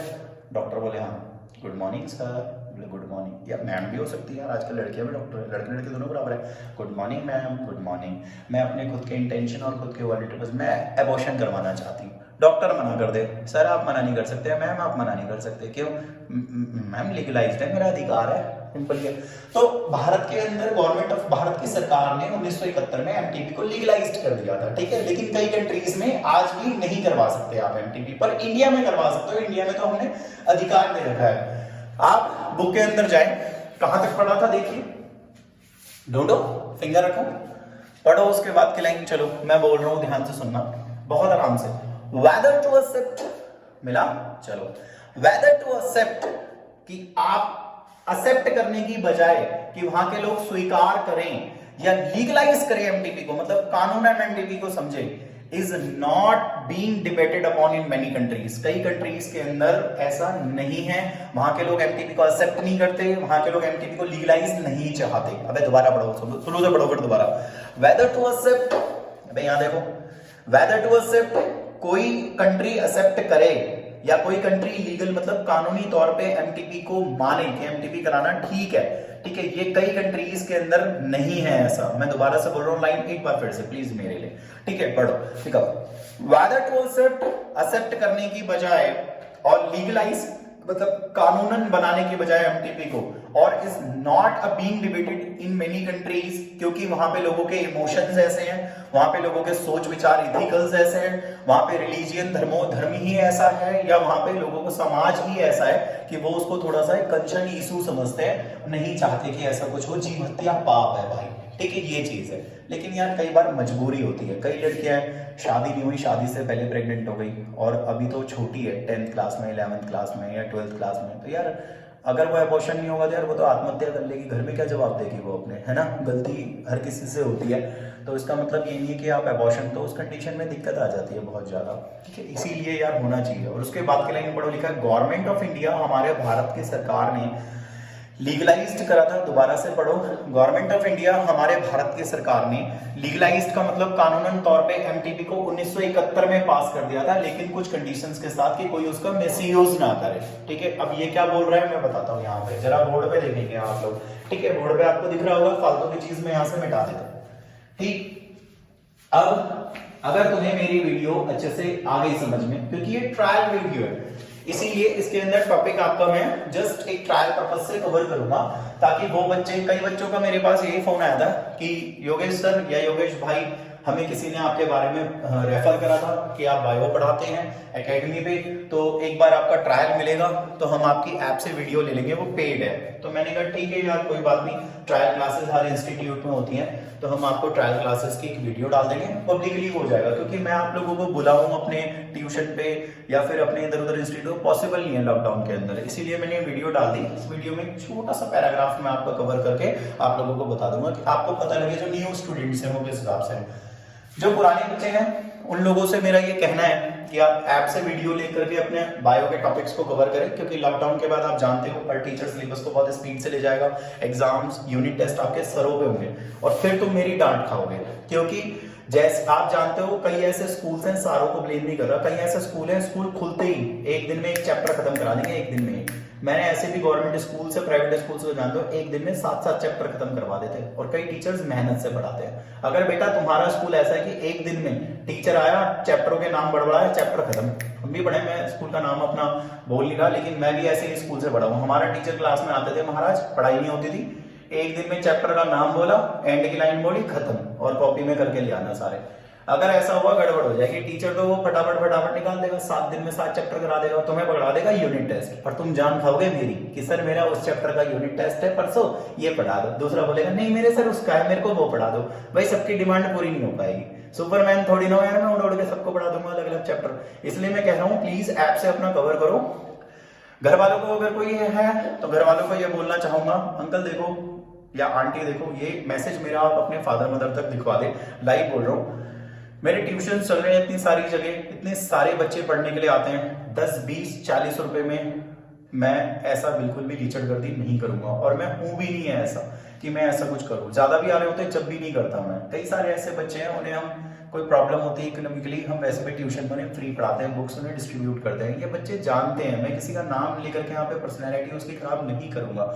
डॉक्टर बोले हाँ good morning sir, good morning, या मैम भी हो सकती है यार, आजकल लड़कियां भी डॉक्टर है, लड़के लड़के दोनों बराबर है। Good morning ma'am, good morning, मैं अपने खुद के इंटेंशन और खुद के क्वालिटी पर मैं एबॉर्शन करवाना चाहती हूँ। डॉक्टर मना कर दे, सर आप मना नहीं कर सकते, मैम आप मना नहीं कर सकते, क्यों? मैम लीगलाइज्ड है, मेरा अधिकार है, सिंपल है। तो भारत के अंदर गवर्नमेंट ऑफ भारत की सरकार ने 1971 में एमटीपी को लीगलाइज्ड कर दिया था। ठीक है, लेकिन कई कंट्रीज में आज भी नहीं करवा सकते आप एमटीपी, पर इंडिया में करवा सकते हो। इंडिया में तो हमने अधिकार दे रखा है। आप बुक के अंदर जाए, कहां तक पढ़ा था देखिए, ढूंढो, फिंगर रखो, पढ़ो, उसके बाद की लाइन चलो, मैं बोल रहा हूं ध्यान से सुनना, बहुत आराम से। whether to accept, मिला, चलो whether to accept, कि आप एक्सेप्ट करने की बजाय कि वहां के लोग स्वीकार करें या लीगलाइज करें एमटीपी को, मतलब कानूनन एमटीपी को समझे, is not being debated upon in many countries. कई कंट्रीज के अंदर ऐसा नहीं है, वहां के लोग एमटीपी को एक्सेप्ट नहीं करते, वहां के लोग एमटीपी को लीगलाइज नहीं चाहते। अबे दोबारा पढ़ो, शुरू से पढ़ो फिर दोबारा। वेदर टू एक्सेप्ट, अबे यहां देखो, वेदर टू एक्सेप्ट, कोई कंट्री एक्सेप्ट करे या कोई कंट्री लीगल मतलब कानूनी तौर पे एमटीपी को माने कि एमटीपी कराना ठीक है। ठीक है, ये कई कंट्रीज के अंदर नहीं है ऐसा। मैं दोबारा से बोल रहा हूं, लाइन एक बार फिर से प्लीज मेरे लिए, ठीक है, पढ़ो। ठीक है, वेदर टू एक्सेप्ट करने की बजाय और लीगलाइज मतलब कानूनन बनाने की बजाय एमटीपी को, और is not a being debated in many countries, क्योंकि वहां पे लोगों के इमोशंस ऐसे हैं, वहां पे लोगों के सोच विचार इथिकल्स ऐसे हैं, वहां पे रिलीजियन धर्म ही ऐसा है, या वहां पे लोगों को समाज ही ऐसा है कि वो उसको थोड़ा सा कंसर्न इशू समझते हैं, नहीं चाहते कि ऐसा कुछ हो, जीव हत्या पाप है भाई। ठीक है, ये चीज है। लेकिन यार कई बार मजबूरी होती है, कई लड़कियां शादी नहीं हुई, शादी से पहले प्रेग्नेंट हो गई और अभी तो छोटी है, 10th क्लास में, 11th क्लास में या 12th क्लास में, तो यार अगर वो एबॉर्शन नहीं होगा तो यार वो तो आत्महत्या कर लेगी, घर में क्या जवाब देगी वो अपने, है ना। गलती हर किसी से होती है, तो इसका मतलब ये नहीं है कि आप एबॉर्शन, तो उस कंडीशन में दिक्कत आ जाती है बहुत ज्यादा। ठीक है, इसीलिए यार होना चाहिए। और उसके बाद की लाइन पढ़ो, लिखा है गवर्नमेंट ऑफ इंडिया, हमारे भारत की सरकार ने लीगलाइज्ड करा था। दोबारा से पढ़ो, गवर्नमेंट ऑफ इंडिया, हमारे भारत की सरकार ने लीगलाइज्ड का मतलब कानूनन तौर पे एमटीपी को 1971 में पास कर दिया था, लेकिन कुछ कंडीशंस के साथ कि कोई उसका मिसयूज ना करे। ठीक है, अब ये क्या बोल रहा है मैं बताता हूँ, यहाँ पे जरा बोर्ड पे देखेंगे आप लोग। ठीक है, बोर्ड पे आपको दिख रहा होगा, फालतू की चीज में यहाँ से मिटा देता हूँ। ठीक, अब अगर तुम्हें मेरी वीडियो अच्छे से आ गई समझ में, क्योंकि ये ट्रायल वीडियो है, इसीलिए इसके अंदर टॉपिक आपका मैं जस्ट एक ट्रायल पर्पस से कवर करूंगा, ताकि वो बच्चे, कई बच्चों का मेरे पास यही फोन आया था कि योगेश सर या योगेश भाई, हमें किसी ने आपके बारे में रेफर करा था कि आप बायो पढ़ाते हैं एकेडमी पे, तो एक बार आपका ट्रायल मिलेगा तो हम आपकी ऐप से वीडियो ले लेंगे, वो पेड है। तो मैंने कहा ठीक है यार, कोई बात नहीं, ट्रायल क्लासेस हर इंस्टीट्यूट में होती हैं, तो हम आपको ट्रायल क्लासेस की एक वीडियो डाल देंगे, पब्लिकली हो जाएगा, क्योंकि मैं आप लोगों को बुलाऊं अपने ट्यूशन पे या फिर अपने इधर उधर इंस्टीट्यूट, पॉसिबल नहीं है लॉकडाउन के अंदर, इसीलिए मैंने वीडियो डाल दी। इस वीडियो में एक छोटा सा पैराग्राफ में आपको कवर करके आप लोगों को बता दूंगा कि आपको पता लगे जो न्यू स्टूडेंट्स हैं वो किस हिसाब से हैं। जो पुराने बच्चे हैं उन लोगों से मेरा ये कहना है कि आप ऐप से वीडियो लेकर के अपने बायो के टॉपिक्स को कवर करें, क्योंकि लॉकडाउन के बाद आप जानते हो हर टीचर सिलेबस को बहुत स्पीड से ले जाएगा, एग्जाम्स यूनिट टेस्ट आपके सरों पे होंगे और फिर तुम मेरी डांट खाओगे, क्योंकि जैसे आप जानते हो कई ऐसे स्कूल्स हैं, सारों को ब्लेम नहीं कर रहा, कई ऐसे स्कूल हैं स्कूल खुलते ही एक दिन में एक चैप्टर खत्म करा देंगे, एक दिन में। मैंने ऐसे भी गवर्नमेंट स्कूल से प्राइवेट स्कूल से जानते हो एक दिन में 7-7 चैप्टर खत्म करवा देते हैं, और कई टीचर्स मेहनत से पढ़ाते हैं। अगर बेटा तुम्हारा स्कूल ऐसा है कि एक दिन में टीचर आया, चैप्टरों के नाम बड़बड़ाया, चैप्टर खत्म, हम भी पढ़े, मैं स्कूल का नाम अपना बोल नहीं रहा, लेकिन मैं भी ऐसे ही स्कूल से पढ़ा हूँ। हमारा टीचर क्लास में आते थे, महाराज पढ़ाई नहीं होती थी, एक दिन में चैप्टर का नाम बोला, एंड की लाइन बोली, खत्म, और कॉपी में करके ले आना सारे। अगर ऐसा हुआ गड़बड़ हो जाएगी, टीचर तो वो फटाफट निकाल देगा, 7 दिन में 7 चैप्टर करा देगा, तुम्हें पकड़ा देगा यूनिट टेस्ट, और तुम जान खाओगे मेरी कि सर मेरा उस चैप्टर का यूनिट टेस्ट है परसों, ये पढ़ा दो। दूसरा बोलेगा नहीं मेरे सर उसका है, मेरे को वो पढ़ा दो। भाई सबकी डिमांड पूरी नहीं हो पाएगी, सुपरमैन थोड़ी ना है, मैं उड़ के सबको पढ़ा दूंगा अलग अलग चैप्टर। इसलिए मैं कह रहा हूँ प्लीज ऐप से अपना कवर करो। घर वालों को अगर कोई है तो घर वालों को ये बोलना चाहूंगा, अंकल देखो या आंटी देखो, ये मैसेज मेरा आप अपने फादर मदर तक दिखवा दे, लाइव बोल रहा हूँ। मेरे ट्यूशन चल रहे हैं इतनी सारी जगह, इतने सारे बच्चे पढ़ने के लिए आते हैं, 10, 20, 40 रुपए में मैं ऐसा बिल्कुल भी लीचड़गर्दी नहीं करूंगा, और मैं हूं भी नहीं है ऐसा कि मैं ऐसा कुछ करूं। ज्यादा भी आ रहे होते हैं जब भी नहीं करता मैं। कई सारे ऐसे बच्चे हैं, उन्हें हम कोई प्रॉब्लम होती है इकोनॉमिकली, हम वैसे भी ट्यूशन में उन्हें फ्री पढ़ाते हैं, बुक्स उन्हें डिस्ट्रीब्यूट करते हैं। ये बच्चे जानते हैं, मैं किसी का नाम लेकर के यहाँ पे पर्सनैलिटी उसकी खराब नहीं करूंगा,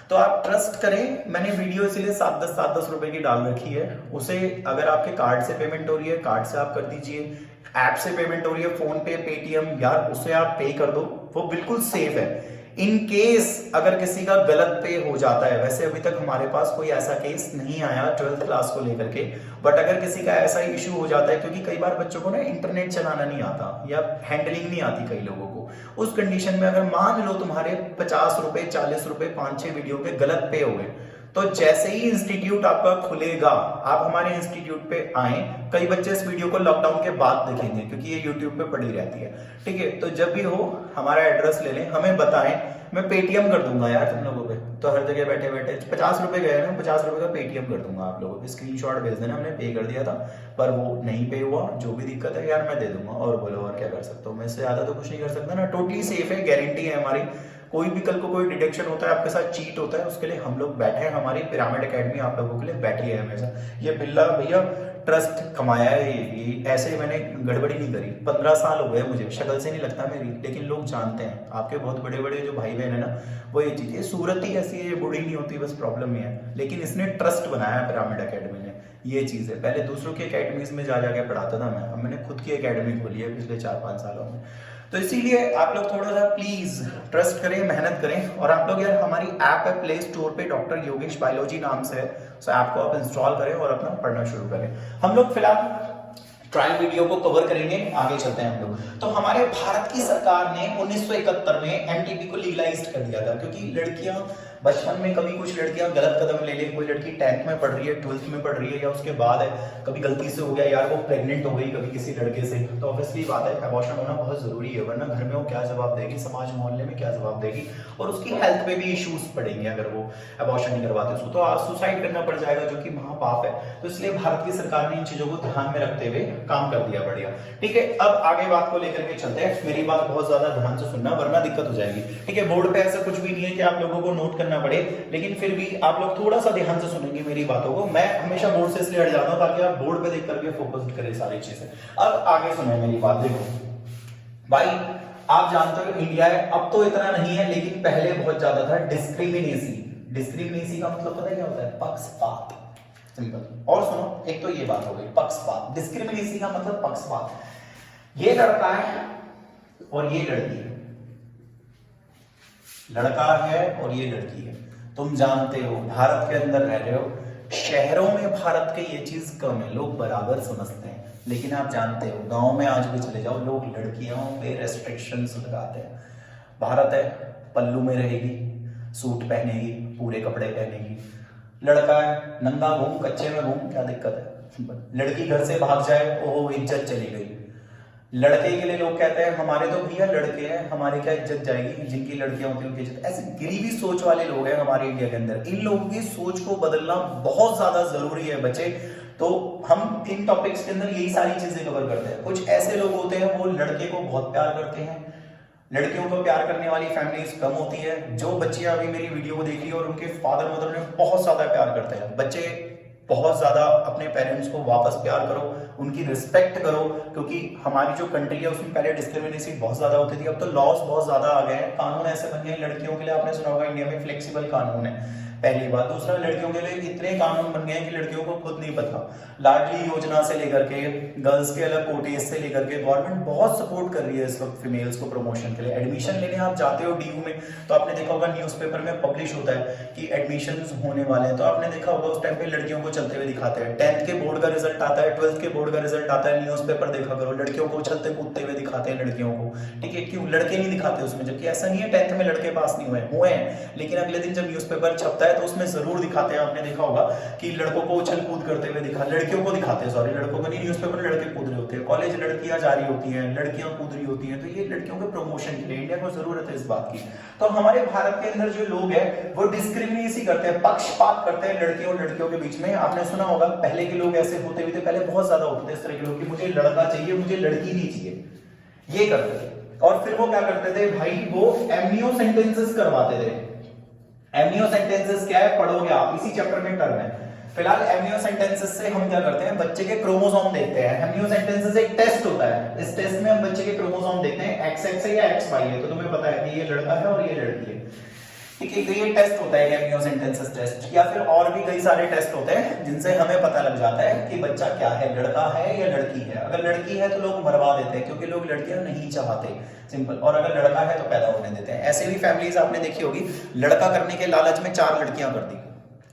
तो आप ट्रस्ट करें। मैंने वीडियो इसीलिए 7-10 रुपए की डाल रखी है, उसे अगर आपके कार्ड से पेमेंट हो रही है, कार्ड से आप कर दीजिए, ऐप से पेमेंट हो रही है, फोन पे, पेटीएम, यार उससे आप पे कर दो, वो बिल्कुल सेफ है। इन केस अगर किसी का गलत पे हो जाता है, वैसे अभी तक हमारे पास कोई ऐसा केस नहीं आया 12th क्लास को लेकर के, बट अगर किसी का ऐसा इशू हो जाता है, क्योंकि कई बार बच्चों को ना इंटरनेट चलाना नहीं आता या हैंडलिंग नहीं आती कई लोगों को, उस कंडीशन में अगर मान लो तुम्हारे 50 रुपए, 40 रुपए 5-6 वीडियो के गलत पे हो गए, तो जैसे ही इंस्टीट्यूट आपका खुलेगा, आप हमारे इंस्टीट्यूट पे आए। कई बच्चे इस वीडियो को लॉकडाउन के बाद देखेंगे क्योंकि ये यूट्यूब पे पड़ी रहती है, ठीक है। तो जब भी हो हमारा एड्रेस ले लें, हमें बताएं, मैं पेटीएम कर दूंगा यार तुम लोगों पे। तो हर जगह बैठे बैठे 50 रुपए गए ना, 50 रुपए का पेटीएम कर दूंगा आप लोगों को, स्क्रीनशॉट भेज देना, हमने पे कर दिया था पर वो नहीं पे हुआ, जो भी दिक्कत है यार मैं दे दूंगा, और बोलो और क्या कर सकता हूँ मैं, इससे ज्यादा तो कुछ नहीं कर सकता ना। टोटली सेफ है, गारंटी है हमारी। कोई भी कल को कोई डिटेक्शन होता है, आपके साथ चीट होता है, उसके लिए हम लोग बैठे हैं, हमारी पिरामिड एकेडमी आप लोगों के लिए बैठी है हमेशा। ये बिल्ला भैया ट्रस्ट कमाया है, ये ऐसे मैंने गड़बड़ी नहीं करी। 15 साल हो गए मुझे, शक्ल से नहीं लगता मेरी, लेकिन लोग जानते हैं, आपके बहुत बड़े बड़े जो भाई बहन है ना, वो ये चीज, ये सूरत ही ऐसी है, ये बुरी नहीं होती, बस प्रॉब्लम ये है। लेकिन इसने ट्रस्ट बनाया है पिरामिड एकेडमी ने, ये चीज है। पहले दूसरों की एकेडमीज में जा जाके पढ़ाता था मैं, अब मैंने खुद की एकेडमी खोली है पिछले 4-5 सालों में। तो इसीलिए आप लोग थोड़ा सा प्लीज ट्रस्ट करें, मेहनत करें, और आप लोग यार हमारी ऐप है प्ले स्टोर पे, डॉक्टर योगेश बायोलॉजी नाम से है, तो ऐप को आप इंस्टॉल करें और अपना पढ़ना शुरू करें। हम लोग फिलहाल ट्रायल वीडियो को कवर करेंगे, आगे चलते हैं हम लोग। तो हमारे भारत की सरकार ने 1971 में एमटीपी को लीगलाइज कर दिया था, क्योंकि लड़कियां बचपन में, कभी कुछ लड़कियां गलत कदम ले ले, कोई लड़की 10th में पढ़ रही है, 12th में पढ़ रही है, या उसके बाद है, कभी गलती से हो गया यार वो प्रेग्नेंट हो गई कभी किसी लड़के से, तो ऑब्वियसली बात है अबॉर्शन होना बहुत जरूरी है, वरना घर में वो क्या जवाब देगी, समाज मोहल्ले में क्या जवाब देगी, और उसकी हेल्थ पे भी इश्यूज पड़ेंगे अगर वो अबॉर्शन नहीं करवाते उसको, तो सुसाइड करना पड़ जाएगा, जो कि महापाप है। तो इसलिए भारत की सरकार ने इन चीजों को ध्यान में रखते हुए काम कर दिया, बढ़िया, ठीक है। अब आगे बात को लेकर के चलते हैं, मेरी बात बहुत ज्यादा ध्यान से सुनना वरना दिक्कत हो जाएगी, ठीक है। बोर्ड पे ऐसा कुछ भी नहीं है कि आप लोगों को नोट करना पड़े, लेकिन फिर भी आप लोग थोड़ा सा ध्यान से सुनेंगे मेरी बातों को। मैं हमेशा बोर्ड से इसलिए हट जाता हूं ताकि आप बोर्ड पे देख करके फोकस करें सारी चीजें। अब आगे सुने मेरी बात, देखो भाई, आप जानते हो इंडिया है, अब तो इतना नहीं है, लेकिन पहले बहुत ज्यादा था डिस्क्रिमिनेसी। डिस्क्रिमिनेसी का मतलब पता है क्या होता है? पक्षपात। सिंपल। और सुनो, एक तो ये बात हो गई पक्षपात, डिस्क्रिमिनेशन का मतलब पक्षपात। ये लड़का है और ये लड़की है, लड़का है और ये लड़की है। तुम जानते हो भारत के अंदर रह रहे हो, शहरों में भारत के ये चीज कम है, लोग बराबर समझते हैं। लेकिन आप जानते हो गांव में आज भी चले जाओ, लोग लड़कियों पे रेस्ट्रिक्शंस लगाते हैं। भारत है, पल्लू में रहेगी, सूट पहनेगी, पूरे कपड़े पहनेगी। लड़का है, नंगा घूम, कच्चे में घूम, क्या दिक्कत है। लड़की घर से भाग जाए, ओहो इज्जत चली गई। लड़के के लिए लोग कहते हैं हमारे तो भैया लड़के हैं, हमारी क्या इज्जत जाएगी, जिनकी लड़कियां होती हैं उनकी इज्जत। ऐसे गरीबी सोच वाले लोग हैं हमारे इंडिया के अंदर। इन लोगों की सोच को बदलना बहुत ज्यादा जरूरी है बच्चे। तो हम इन टॉपिक्स के अंदर यही सारी चीजें कवर करते हैं। कुछ ऐसे लोग होते हैं वो लड़के को बहुत प्यार करते हैं, लड़कियों को प्यार करने वाली फैमिलीज कम होती है। जो बच्चियां अभी मेरी वीडियो को देख रही है और उनके फादर मदर ने बहुत ज्यादा प्यार करते हैं, बच्चे बहुत ज्यादा अपने पेरेंट्स को वापस प्यार करो, उनकी रिस्पेक्ट करो। क्योंकि हमारी जो कंट्री है उसमें पहले डिस्क्रिमिनेशन बहुत ज्यादा होती थी, अब तो लॉस बहुत ज्यादा आ गए हैं, कानून ऐसे बन गए लड़कियों के लिए। आपने सुना होगा इंडिया में फ्लेक्सिबल कानून है, पहली बात। दूसरा, लड़कियों के लिए इतने कानून बन गए हैं कि लड़कियों को खुद नहीं पता। लाडली योजना से लेकर के, गर्ल्स के अलग कोटेज से लेकर के गवर्नमेंट बहुत सपोर्ट कर रही है इस वक्त फीमेल्स को प्रमोशन के लिए। एडमिशन लेने आप जाते हो डीयू में, तो आपने देखा होगा न्यूज़पेपर में पब्लिश होता है कि एडमिशन होने वाले हैं, तो आपने देखा होगा उस टाइम पे लड़कियों को चलते हुए दिखाते हैं। 10th के बोर्ड का रिजल्ट आता है, 12th के बोर्ड का रिजल्ट आता है, न्यूज़पेपर देखा करो, लड़कियों को चलते कूदते हुए दिखाते हैं लड़कियों को, ठीक है। क्यों लड़के नहीं दिखाते उसमें, जबकि ऐसा नहीं है 10th में लड़के पास नहीं हुए हैं, लेकिन अगले दिन जब न्यूज़पेपर छपता है तो उसमें जरूर दिखाते हैं। आपने देखा होगा कि लड़कों को उछल कूद करते हुए दिखा, लड़कियों को दिखाते हैं, सॉरी लड़कों को नहीं, न्यूज़पेपर में लड़के कूद रहे होते हैं, कॉलेज लड़कियां जा रही होती हैं, लड़कियां कूद रही होती हैं। तो ये लड़कियों के प्रमोशन के लिए इंडिया को जरूरत है इस बात की। तो हमारे भारत के अंदर जो लोग हैं वो डिस्क्रिमिनेशन करते हैं, पक्षपात करते हैं लड़कियों और लड़कियों के बीच में। आपने सुना होगा पहले के लोग ऐसे होते हुए थे, पहले बहुत ज्यादा होते थे इस तरह के लोग कि मुझे लड़का चाहिए, मुझे लड़की नहीं चाहिए, ये करते थे। और फिर वो क्या करते थे भाई, वो एमनियो सेंटेंसेस करवाते थे। एमनियो सेंटेंसेस क्या है, पढ़ोगे आप, इसी चैप्टर में टर्म है। फिलहाल एमनियो सेंटेंसेस से हम क्या करते हैं, बच्चे के क्रोमोसोम देखते हैं। एमनियो सेंटेंसेस एक टेस्ट होता है, इस टेस्ट में हम बच्चे के क्रोमोसोम देखते हैं, XX है या XY है, तो तुम्हें पता है कि ये लड़का है और ये लड़की है, ठीक है। तो ये टेस्ट होता है एमनियो सेंटेंसेस टेस्ट, या फिर और भी कई सारे टेस्ट होते हैं जिनसे हमें पता लग जाता है कि बच्चा क्या है, लड़का है या लड़की है। अगर लड़की है तो लोग मरवा देते हैं क्योंकि लोग लड़कियां नहीं चाहते, सिंपल। और अगर लड़का है तो पैदा होने देते हैं। ऐसे भी फैमिलीज आपने देखी होगी, लड़का करने के लालच में 4 लड़कियां कर दी,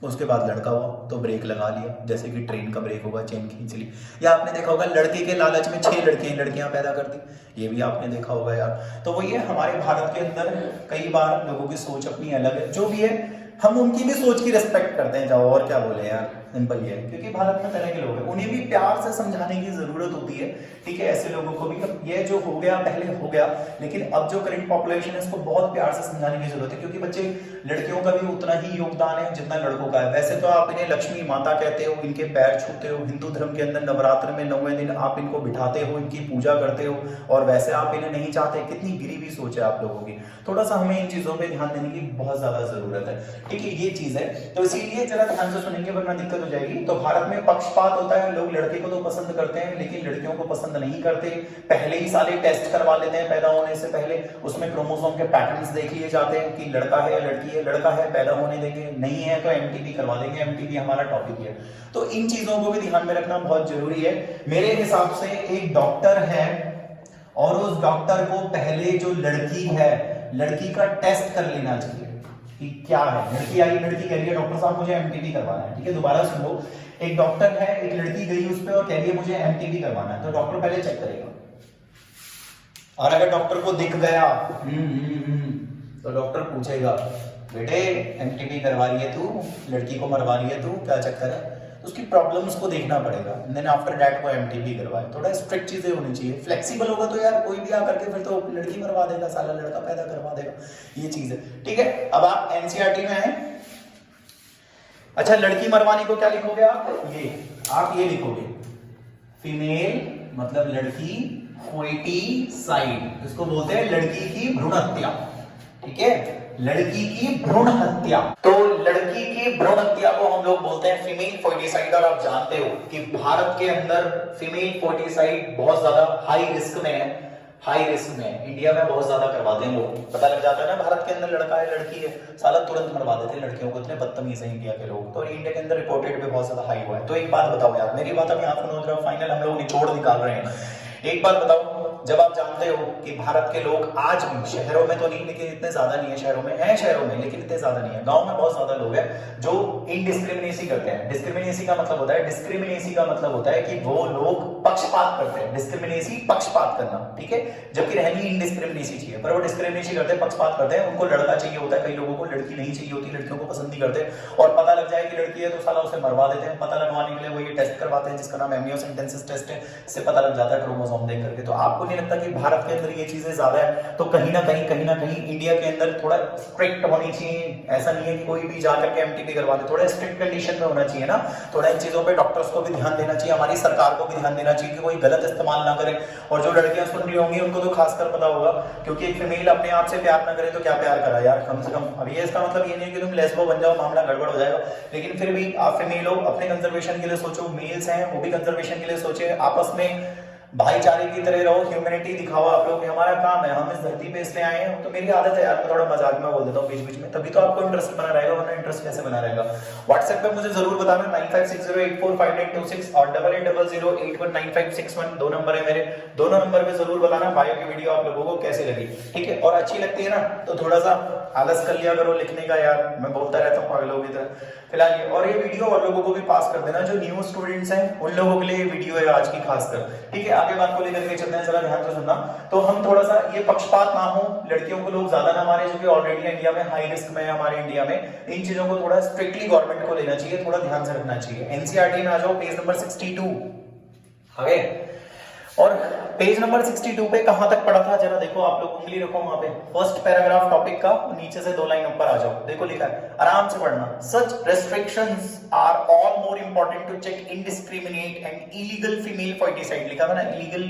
उसके बाद लड़का हुआ तो ब्रेक लगा लिया, जैसे कि ट्रेन का ब्रेक होगा, चेन खींच ली। या आपने देखा होगा लड़के के लालच में 6 लड़कियां पैदा कर दी, ये भी आपने देखा होगा यार। तो वो ये हमारे भारत के अंदर कई बार लोगों की सोच अपनी अलग है, जो भी है हम उनकी भी सोच की रिस्पेक्ट करते हैं, जाओ और क्या बोले यार, सिंपल ये है। क्योंकि भारत में तरह के लोग हैं, उन्हें भी प्यार से समझाने की जरूरत होती है, ठीक है। ऐसे लोगों को भी, ये जो हो गया पहले हो गया, लेकिन अब जो करंट पॉपुलेशन है इसको बहुत प्यार से समझाने की जरूरत है। क्योंकि बच्चे, लड़कियों का भी उतना ही योगदान है जितना लड़कों का है। वैसे तो आप इन्हें लक्ष्मी माता कहते हो, इनके पैर छूते हो, हिंदू धर्म के अंदर नवरात्र में 9वें दिन आप इनको बिठाते हो, इनकी पूजा करते हो, और वैसे आप इन्हें नहीं चाहते। कितनी गरीबी सोच है आप लोगों की। थोड़ा सा हमें इन चीजों पे ध्यान देने की बहुत ज्यादा जरूरत है, ठीक है, ये चीज है। तो इसीलिए जरा ध्यान से सुनेंगे वरना दिक्कत हो जाएगी। तो भारत में पक्षपात होता है, लोग लड़के को तो पसंद करते हैं लेकिन लड़कियों को पसंद नहीं करते। पहले ही सारे टेस्ट करवा लेते हैं पैदा होने से पहले, उसमें क्रोमोसोम के पैटर्न्स देख लिए जाते हैं कि लड़का है या लड़की है, लड़का है पैदा होने देंगे, नहीं है तो एमटीपी करवा देंगे, एमटीपी हमारा टॉपिक है। तो इन चीजों को भी ध्यान में रखना बहुत जरूरी है। मेरे हिसाब से एक डॉक्टर है और उस डॉक्टर को पहले जो लड़की है, लड़की का टेस्ट कर लेना चाहिए कि क्या है। लड़की आई, लड़की कह रही है डॉक्टर साहब मुझे एमटीपी करवाना है, ठीक है, दोबारा सुन लो। एक डॉक्टर है, एक लड़की गई उस पर और कह रही है मुझे एमटीपी करवाना है, तो डॉक्टर पहले चेक करेगा, और अगर डॉक्टर को दिख गया तो डॉक्टर पूछेगा बेटे एमटीपी करवा रही है तू, लड़की को मरवा रही है तू, क्या चक्कर है। उसकी प्रॉब्लम्स को देखना पड़ेगा, देन आफ्टर दैट वो एमटीपी करवाए। थोड़ा स्ट्रिक्ट चीजें होनी चाहिए। फ्लेक्सिबल होगा तो यार कोई भी आकर के फिर तो लड़की मरवा देगा, साला लड़का पैदा करवा देगा, ये चीज है, ठीक है। अब आप एनसीईआरटी में आए, अच्छा लड़की मरवाने को क्या लिखोगे आप ये लिखोगे फीमेल मतलब लड़की, फोइटिसाइड, इसको बोलते हैं लड़की की भ्रूण हत्या, ठीक है, लड़की की भ्रूण हत्या। तो लड़की की भ्रूण हत्या को हम लोग बोलते हैं फीमेल फोइटिसाइड। और आप जानते हो कि भारत के अंदर फीमेल फोइटिसाइड बहुत ज्यादा हाई रिस्क में है। हाई रिस्क में, इंडिया में बहुत ज्यादा करवाते हैं लोग। पता लग जाता है ना भारत के अंदर लड़का है लड़की है, साला तुरंत मरवा देते हैं लड़कियों को, इतने बदतमीज हैं इंडिया के लोग। तो इंडिया के अंदर रिपोर्टेड भी बहुत ज्यादा हाई हुआ है। तो एक बात बताओ यार, मेरी बात अभी आप सुनो जरा, फाइनल हम लोग निचोड़ निकाल रहे हैं। एक बात बताओ, जब आप जानते हो कि भारत के लोग आज भी, शहरों में तो नहीं लेकिन इतने ज्यादा नहीं है, शहरों में है, शहरों में लेकिन इतने ज्यादा नहीं है, गांव में बहुत ज्यादा लोग हैं जो इनडिस्क्रिमिनेसी करते हैं। डिस्क्रिमिनेसी का मतलब होता है, डिस्क्रिमिनेसी का मतलब होता है कि वो लोग पक्षपात करते हैं। डिस्क्रिमिनेसी पक्षपात करना, ठीक है, जबकि रहनी इनडिस्क्रिमिनेसी चाहिए, पर वो डिस्क्रिमिनेसी करते हैं, पक्षपात करते हैं। उनको लड़का चाहिए होता है, कई लोगों को लड़की नहीं चाहिए होती, लड़कियों को पसंद नहीं करते, और पता लग जाए कि लड़की है तो साला उसे मरवा देते हैं। पता लगवाने के लिए वो ये टेस्ट करवाते हैं जिसका नाम एम्नियोसेंटेंसिस टेस्ट है, इससे पता लग जाता है क्रोमोसोम देख करके। तो आपको नहीं लगता कि भारत के अंदर ये चीजें ज्यादा है? तो कहीं ना कहीं इंडिया के अंदर थोड़ा स्ट्रिक्ट होनी चाहिए। ऐसा नहीं है कि कोई भी जाकर के एमटीपी करवा दे, थोड़ा स्ट्रिक्ट कंडीशन में होना चाहिए ना। थोड़ा इन चीजों पे डॉक्टर्स को भी ध्यान देना चाहिए, हमारी सरकार को भी ध्यान देना चाहिए कि कोई गलत इस्तेमाल ना करे। और जो लड़कियां सुन रही होंगी उनको तो खासकर पता होगा, क्योंकि एक फीमेल अपने आप से प्यार ना करे तो क्या प्यार करा यार, कम से कम। अब ये इसका मतलब ये नहीं है कि तुम लेस्बो बन जाओ, मामला गड़बड़ हो जाएगा, लेकिन फिर भी आप फीमेल हो, अपने कंजर्वेशन के लिए सोचो। मेल्स हैं वो भी कंजर्वेशन के लिए सोचे, आपस में भाईचारे की तरह रहो, ह्यूमैनिटी दिखाओ आप लोग। हमारा काम है, हम इस धरती पे इसलिए आए हैं। तो मेरी आदत है यार, मैं थोड़ा मजाक में बोल देता हूँ बीच बीच में, तभी तो आपको इंटरेस्ट बना रहेगा, वरना इंटरेस्ट कैसे बना रहेगा। व्हाट्सएप पे मुझे जरूर बताना 9560845926 और 8800819561 दो नंबर है मेरे, दोनों नंबर पे जरूर बताना बायो की वीडियो आप लोगों को कैसे लगी, ठीक है। और अच्छी लगती है ना तो थोड़ा सा आलस कर लिया करो लिखने का यार, मैं बोलता रहता हूँ पागलों की तरह। फिलहाल ये, और ये वीडियो और लोगों को भी पास कर देना, जो न्यू स्टूडेंट्स हैं उन लोगों के लिए ये वीडियो है आज की खासकर, ठीक है। आगे बात को लेकर के चलते हैं, जरा ध्यान से सुनना। तो हम थोड़ा सा ये पक्षपात ना हो, लड़कियों को लोग ज्यादा ना मारे, जो कि ऑलरेडी इंडिया में हाई रिस्क में है हमारे इंडिया में। इन चीजों को थोड़ा स्ट्रिक्टली गवर्नमेंट को लेना चाहिए, थोड़ा ध्यान से रखना चाहिए। एनसीईआरटी में आ जाओ, पेज नंबर 62 आगे, और पेज नंबर 62 पे कहां तक पढ़ा था जरा देखो आप लोग, उंगली रखो वहां पे, फर्स्ट पैराग्राफ टॉपिक का, नीचे से 2 लाइन ऊपर आ जाओ, देखो लिखा है, आराम से पढ़ना। Such restrictions are all more important to check indiscriminate and illegal female foeticide. लिखा था ना, इलीगल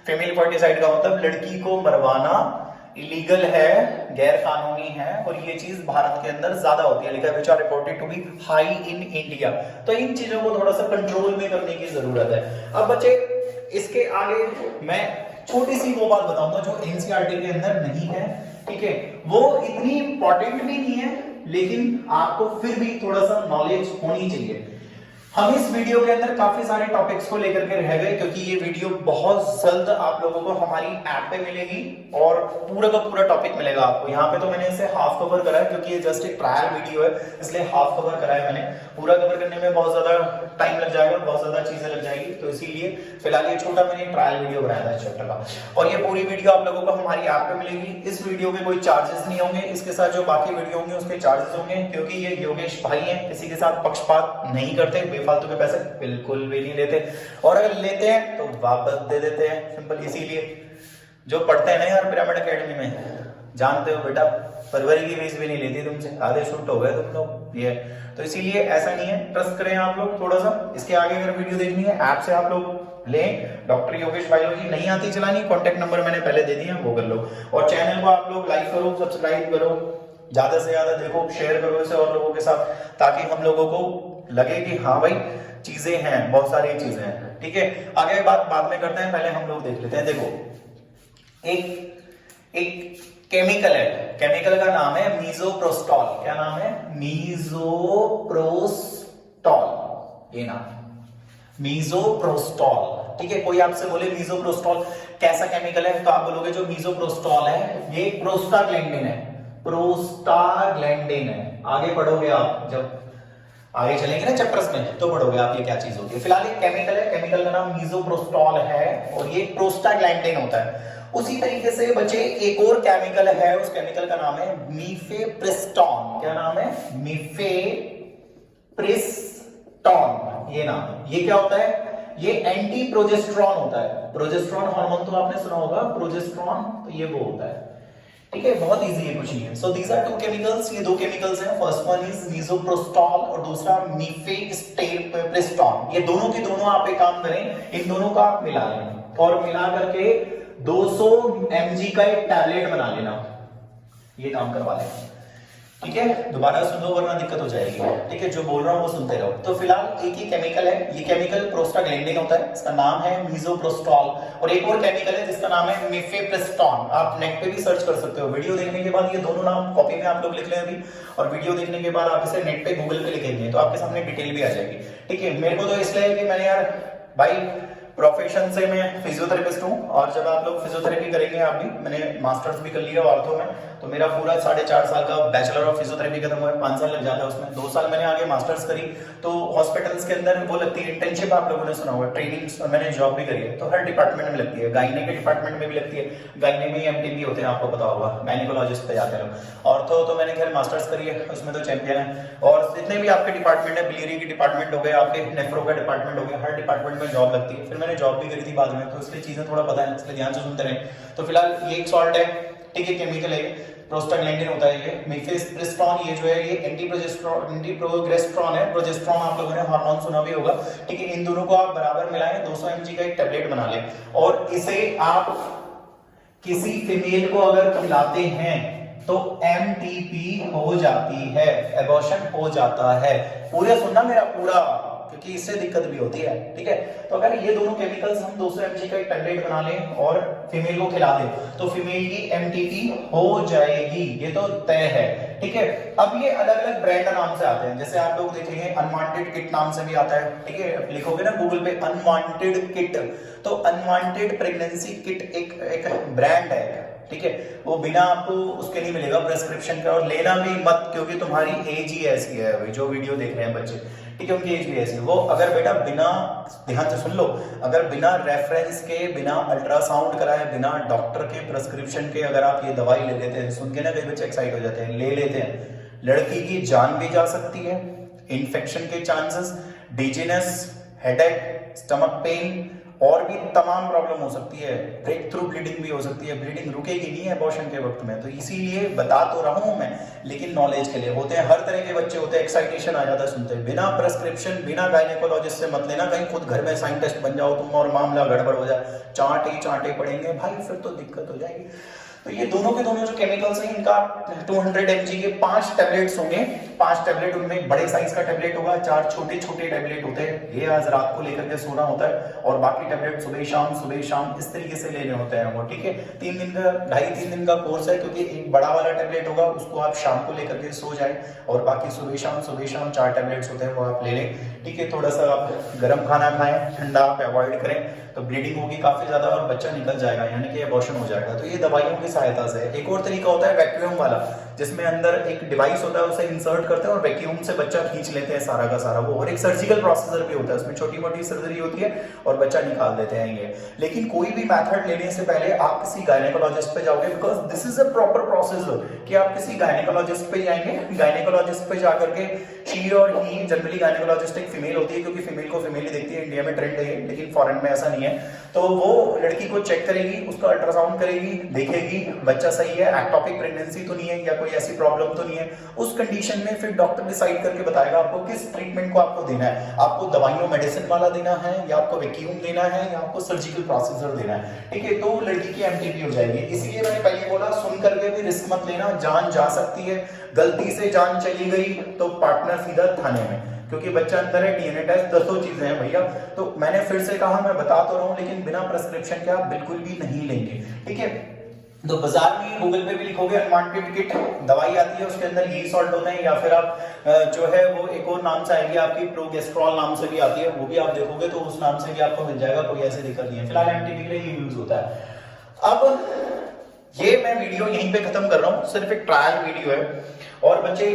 फीमेल फर्टिसाइड का मतलब लड़की को मरवाना इलीगल है, गैर कानूनी है, और ये चीज भारत के अंदर ज्यादा होती है। लिखा है which are reported to be high in India. तो इन चीजों को थोड़ा सा कंट्रोल में करने की जरूरत है। अब बच्चे इसके आगे मैं छोटी सी वो बात बताऊंगा जो एनसीईआरटी के अंदर नहीं है, ठीक है, वो इतनी इंपॉर्टेंट भी नहीं है, लेकिन आपको फिर भी थोड़ा सा नॉलेज होनी चाहिए। हम इस वीडियो के अंदर काफी सारे टॉपिक्स को लेकर के रह गए, क्योंकि ये वीडियो बहुत जल्द आप लोगों को हमारी ऐप पे मिलेगी और पूरा का पूरा टॉपिक मिलेगा आपको। यहाँ पे तो मैंने इसे हाफ कवर करा है, क्योंकि ये जस्ट एक ट्रायल वीडियो है, इसलिए हाफ कवर करा है मैंने। पूरा कवर करने में बहुत ज्यादा टाइम लग जाएगा, बहुत ज्यादा चीजें लग जाएगी, तो इसीलिए फिलहाल ये छोटा मैंने ट्रायल वीडियो बनाया था इस चैप्टर का। और ये पूरी वीडियो आप लोगों को हमारी ऐप पे मिलेगी। इस वीडियो के कोई चार्जेस नहीं होंगे, इसके साथ जो बाकी वीडियो होंगे उसके चार्जेस होंगे, क्योंकि ये योगेश भाई हैं, किसी के साथ पक्षपात नहीं करते, फालतू के पैसे बिल्कुल भी नहीं लेते, और अगर लेते हैं तो वापस दे देते हैं, सिंपल। इसीलिए जो पढ़ते हैं ना यार पिरामिड एकेडमी में, जानते हो बेटा, फरवरी की फीस भी नहीं लेती तुमसे, आधे शूट हो गए तुम लोग, ये तो इसीलिए ऐसा नहीं है, ट्रस्ट करें आप लोग थोड़ा सा। इसके आगे अगर वीडियो देखनी है ऐप से आप लोग लें, डॉक्टर योगेश बायोलॉजी नहीं आती चलानी, कॉन्टेक्ट नंबर मैंने पहले दे दिया, वो कर लो। और चैनल को आप लोग लाइक करो, सब्सक्राइब करो, ज्यादा से ज्यादा देखो, शेयर करो इसे और लोगों के साथ, ताकि हम लोगों को लगे कि हाँ भाई चीजें हैं, बहुत सारी चीजें हैं, ठीक है। आगे बात बाद में करते हैं, पहले हम लोग देख लेते हैं। देखो एक केमिकल है, केमिकल का नाम है मीजोप्रोस्टॉल। क्या नाम है? मीजोप्रोस्टॉल, ये नाम मीजोप्रोस्टॉल, ठीक है। कोई आपसे बोले मीजोप्रोस्टॉल कैसा केमिकल है, तो आप बोलोगे जो मीजोप्रोस्टॉल है ये प्रोस्टाग्लैंडिन है, प्रोस्टाग्लैंडिन है। आगे पढ़ोगे आप, जब आगे चलेंगे ना चैप्टर्स में तो पढ़ोगे आप ये क्या चीज होती है। फिलहाल एक केमिकल है, केमिकल का नाम मीजोप्रोस्टॉल है और ये प्रोस्टाग्लैंडिन होता है। उसी तरीके से बच्चे एक और केमिकल है, उस केमिकल का नाम है मीफेप्रिस्टोन। क्या नाम है? मीफेप्रिस्टोन, ये नाम है। ये क्या होता है? ये एंटी प्रोजेस्टेरॉन होता है। प्रोजेस्टेरॉन हार्मोन तो आपने सुना होगा, प्रोजेस्टेरॉन, तो ये वो होता है, ठीक है। बहुत इजी है, कुछ नहीं है। So these are two chemicals, ये दो केमिकल्स हैं। फर्स्ट वन इज मीजोप्रोस्टॉल और दूसरा मीफेप्रिस्टोन। ये दोनों के दोनों आप एक काम करें, इन दोनों का आप मिला लें और मिला करके 200 mg का एक टैबलेट बना लेना, ये काम करवा लेना। ठीक है, दोबारा सुन लो वरना दिक्कत हो जाएगी। ठीक है, जो बोल रहा हूँ वो सुनते रहो। तो फिलहाल एक ही केमिकल है, ये केमिकल प्रोस्टाग्लैंडिन होता है, इसका नाम है मिसोप्रोस्टॉल। और एक और केमिकल है जिसका नाम है मिफेप्रिस्टोन। आप नेट पे भी सर्च कर सकते हो। वीडियो देखने के बाद ये दोनों नाम कॉपी में आप लोग लिख लें अभी, और वीडियो देखने के बाद आप इसे नेट पे गूगल पे लिखेंगे तो आपके सामने डिटेल भी आ जाएगी। ठीक है, मेरे को तो इसलिए कि मैंने यार भाई प्रोफेशन से मैं फिजियोथेरेपिस्ट हूँ, और जब आप लोग फिजियोथेरेपी करेंगे, आप भी, मैंने मास्टर्स भी कर लिया ऑर्थो में, तो मेरा पूरा 4.5 साल का बैचलर ऑफ फिजियोथेरेपी खत्म हुआ है, 5 साल लग जाता है उसमें, 2 साल मैंने आगे मास्टर्स करी। तो हॉस्पिटल्स के अंदर वो लगती है इंटर्नशिप, आप लोगों ने सुना होगा, ट्रेनिंग, और मैंने जॉब भी करी है, तो हर डिपार्टमेंट में लगती है। गायने के डिपार्टमेंट में भी लगती है, गायने में एमटीबी होते हैं, आपको पता होगा, गायनेकोलॉजिस्ट पे जाते हैं लोग। ऑर्थो तो मैंने खैर मास्टर्स करी है, उसमें तो चैंपियन है। और जितने भी आपके डिपार्टमेंट है, बिलियरी के डिपार्टमेंट हो गए, आपके नेफ्रो का डिपार्टमेंट हो गया, हर डिपार्टमेंट में जॉब लगती है। फिर मैंने जॉब भी करी थी बाद में, तो इसलिए चीजें थोड़ा पता है, इसलिए ध्यान से सुनते रहे। तो फिलहाल ये एक सॉल्ट है, ठीक है, केमिकल है, प्रोस्टाग्लैंडिन होता है ये। मिफेप्रिस्टोन ये जो है ये एंटीप्रोजेस्टेरॉन है। प्रोजेस्टेरॉन आप लोगों ने हार्मोन सुना भी होगा। ठीक है, इन दोनों को आप बराबर मिलाएं, 200 mg का एक टेबलेट बना लें, और इसे आप किसी फीमेल को अगर खिलाते हैं तो एमटीपी हो जाती है, एबॉर्शन हो जाता है। पूरा सुनना मेरा पूरा, क्योंकि इससे दिक्कत भी होती है। ठीक है, तो अगर ये दोनों केमिकल्स हम 200 mg का एक टेबलेट बना लें और फीमेल को खिला दें तो फीमेल की एमटीपी हो जाएगी, ये तो तय है। ठीक है, अब ये अलग अलग ब्रांड नाम से आते हैं, जैसे आप लोग देखेंगे अनवांटेड किट नाम से भी आता है। ठीक है, लिखोगे ना गूगल पे अनवांटेड किट, तो अनवांटेड प्रेगनेंसी किट एक ब्रांड है। ठीक है, वो बिना आपको उसके नहीं मिलेगा प्रेस्क्रिप्शन का, और लेना भी मत, क्योंकि तुम्हारी एज ही ऐसी है। जो वीडियो देख रहे हैं बच्चे, ठीक है, उनकी एज भी ऐसी है। वो अगर बेटा बिना, ध्यान से सुन लो, अगर बिना रेफरेंस के, बिना अल्ट्रासाउंड कराए, बिना डॉक्टर के प्रेस्क्रिप्शन के अगर आप ये दवाई ले लेते हैं, सुन के ना कई बच्चे एक्साइट हो जाते हैं, ले लेते हैं, लड़की की जान भी जा सकती है, इन्फेक्शन के chances, dizziness, headache, stomach pain, और भी तमाम प्रॉब्लम हो सकती है, ब्रेक थ्रू ब्लीडिंग भी हो सकती है। ब्लीडिंग रुकेगी नहीं है अबॉर्शन के वक्त में, तो इसीलिए बता तो रहा हूं मैं, लेकिन नॉलेज के लिए। होते हैं हर तरह के बच्चे होते हैं, एक्साइटेशन आ जाता है सुनते हैं। बिना प्रेस्क्रिप्शन, बिना गायनेकोलॉजिस्ट से मत लेना, कहीं खुद घर में साइंटिस्ट बन जाओ तुम और मामला गड़बड़ हो जाए, चांटे पड़ेंगे भाई, फिर तो दिक्कत हो जाएगी। तो ये दोनों के दोनों जो केमिकल्स हैं, इनका 200 mg के 5 टैबलेट्स होंगे। 5 टैबलेट, उनमें बड़े साइज का टैबलेट होगा, 4 छोटे छोटे टैबलेट होते हैं। ये आज रात को लेकर के सोना होता है, और बाकी टैबलेट सुबह शाम इस तरीके से लेने होते हैं वो। ठीक है, 3 दिन का, 2.5-3 दिन का कोर्स है, क्योंकि एक बड़ा वाला टैबलेट होगा, उसको आप शाम को लेकर के सो जाए, और बाकी सुबह शाम 4 टैबलेट्स होते हैं, वो आप ले लें। ठीक है, थोड़ा सा आप गर्म खाना खाएं, ठंडा आप अवॉइड करें, तो ब्लीडिंग होगी काफी ज्यादा और बच्चा निकल जाएगा, यानी कि अबॉर्शन हो जाएगा। तो ये दवाइयों की सहायता से। एक और तरीका होता है वैक्यूम वाला, जिसमें अंदर एक डिवाइस होता है, उसे इंसर्ट करते हैं और वैक्यूम से बच्चा खींच लेते हैं सारा का सारा वो। और एक सर्जिकल प्रोसीजर भी होता है, उसमें छोटी मोटी सर्जरी होती है और बच्चा निकाल देते हैं ये। लेकिन कोई भी मेथड लेने से पहले आप किसी गायनेकोलॉजिस्ट पे जाओगे, because this is a proper procedure, कि आप किसी गायनेकोलॉजिस्ट पे जाएंगे। गायनेकोलॉजिस्ट पे जाकर के शी और ही, जनरली गायनेकोलॉजिस्ट एक फीमेल होती है, क्योंकि फीमेल को फीमेल ही देखती है, इंडिया में ट्रेंड है, लेकिन फॉरेन में ऐसा नहीं है। तो वो लड़की को चेक करेगी, उसका अल्ट्रासाउंड करेगी, देखेगी बच्चा सही है, एक्टोपिक प्रेगनेंसी तो नहीं है, या कोई ऐसी प्रॉब्लम तो नहीं है। उस कंडीशन में फिर डॉक्टर डिसाइड करके बताएगा आपको किस ट्रीटमेंट को आपको देना है। आपको दवाइयों मेडिसिन वाला देना है, या आपको वैक्यूम देना है, या आपको सर्जिकल प्रोसीजर देना है। ठीक है, तो लड़की की एमटीपी हो जाएगी। इसीलिए मैंने पहले बोला, सुन करके भी रिस्क मत लेना, जान जा सकती है। गलती से जान चली गई तो पार्टनर सीधा थाने में, क्योंकि बच्चा अंदर है, डीएनए टेस्ट, 10 चीजें हैं भैया। तो मैंने फिर से कहा, मैं बता तो रहा हूं, लेकिन बिना प्रेस्क्रिप्शन के आप बिल्कुल भी नहीं लेंगे। ठीक है, तो बाजार में, गूगल पे भी लिखोगे अनवांटेड किट, दवाई आती है, उसके अंदर यही सॉल्ट होते हैं, या फिर आप जो है वो एक और नाम से आएगी आपकी, प्रोगेस्ट्रॉल नाम से भी आती है, वो भी आप देखोगे तो उस नाम से भी आपको मिल जाएगा, कोई ऐसी दिक्कत नहीं है। फिलहाल एमटीबी के लिए ये यूज होता है। अब ये मैं वीडियो यहीं पे खत्म कर रहा हूँ, सिर्फ एक ट्रायल वीडियो है। और बच्चे,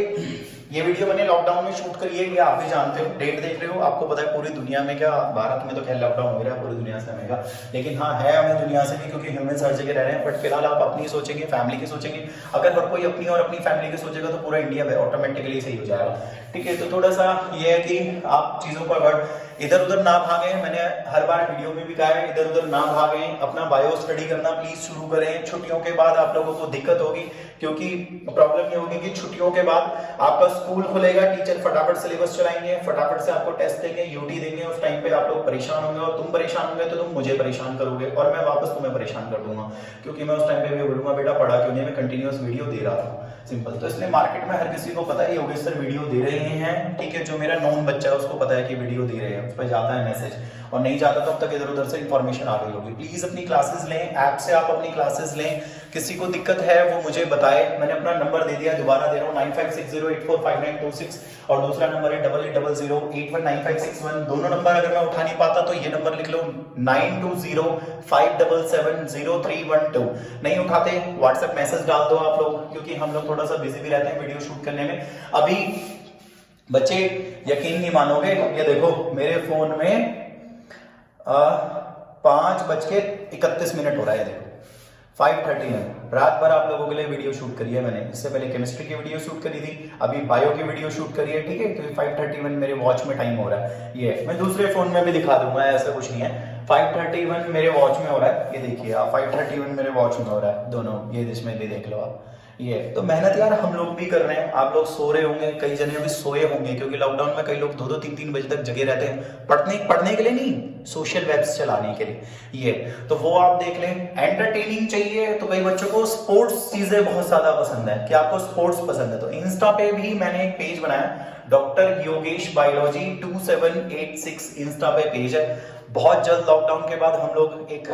ये वीडियो मैंने लॉकडाउन में शूट करी है, ये आप भी जानते हो, डेट देख रहे हो, आपको पता है पूरी दुनिया में, क्या भारत में तो खैर लॉकडाउन हो रहा है, पूरी दुनिया से हमें, लेकिन हाँ है हमें दुनिया से भी, क्योंकि ह्यूमंस हर जगह रह रहे हैं। बट फिलहाल आप अपनी सोचेंगे, फैमिली की सोचेंगे। अगर हर कोई अपनी और अपनी फैमिली की सोचेगा तो पूरा इंडिया ऑटोमेटिकली सही हो जाएगा। ठीक है, तो थोड़ा सा ये है कि आप चीजों को अवॉइड, इधर उधर ना भागें। मैंने हर बार वीडियो में भी कहा है, इधर उधर ना भागें, अपना बायो स्टडी करना प्लीज शुरू करें। छुट्टियों के बाद आप लोगों को दिक्कत होगी, क्योंकि प्रॉब्लम ये होगी कि छुट्टियों के बाद आपका स्कूल खुलेगा, टीचर फटाफट सिलेबस चलाएंगे, फटाफट से आपको टेस्ट देंगे, यूटी देंगे। उस टाइम पे आप लोग परेशान होंगे, और तुम परेशान होंगे तो तुम मुझे परेशान करोगे, और मैं वापस तुम्हें परेशान कर दूंगा, क्योंकि मैं उस टाइम पे भी बोलूंगा बेटा पढ़ा क्यों नहीं, मैं कंटिन्यूअस वीडियो दे रहा था। सिंपल। तो इसलिए मार्केट में हर किसी को पता है योगेश सर वीडियो दे रहे हैं, ठीक है। जो मेरा नॉन बच्चा है उसको पता है कि वीडियो दे रहे हैं, उस पर जाता है मैसेज, और नहीं जाता तब तक इधर उधर से इंफॉर्मेशन आ गई होगी। प्लीज अपनी क्लासेस लें, ऐप से आप अपनी क्लासेस लें। किसी को दिक्कत है वो मुझे बताए, मैंने अपना नंबर दे दिया, दोबारा दे रहा हूँ 9560845926, और दूसरा नंबर है 8800819561। दोनों नंबर अगर मैं उठा नहीं पाता तो ये नंबर लिख लो 9205770312। नहीं उठाते व्हाट्सएप मैसेज डाल दो आप लोग, क्योंकि हम लोग थोड़ा सा बिजी भी रहते हैं वीडियो शूट करने में। अभी बच्चे यकीन नहीं मानोगे, ये देखो मेरे फोन में 5:31 हो रहा है, देखो 5:30 है। रात भर आप लोगों के लिए वीडियो शूट करी है मैंने। इससे पहले केमिस्ट्री की वीडियो शूट करी थी, अभी बायो की वीडियो शूट करी है, ठीक है। तो 5:31 मेरे वॉच में टाइम हो रहा है। ये मैं दूसरे फोन में भी दिखा दूंगा, ऐसा कुछ नहीं है। 5:31 मेरे वॉच में हो रहा है, ये देखिए आप, 5:31 मेरे वॉच में हो रहा है दोनों, ये इसमें भी देख लो आप। ये तो मेहनत यार हम लोग भी कर रहे हैं, आप लोग सो रहे होंगे, कई जने भी सोए होंगे, क्योंकि लॉकडाउन में कई लोग 2-2 3-3 बजे तक जगे रहते हैं, पढ़ने के लिए नहीं, सोशल वेब्स चलाने के लिए। ये तो वो आप देख लें। एंटरटेनिंग चाहिए तो कई बच्चों को स्पोर्ट्स चीजें बहुत ज्यादा पसंद है, कि आपको स्पोर्ट्स पसंद है, तो इंस्टा पे भी मैंने एक पेज बनाया, डॉक्टर योगेश बायोलॉजी 2786 इंस्टा पे पेज है। बहुत जल्द लॉकडाउन के बाद हम लोग एक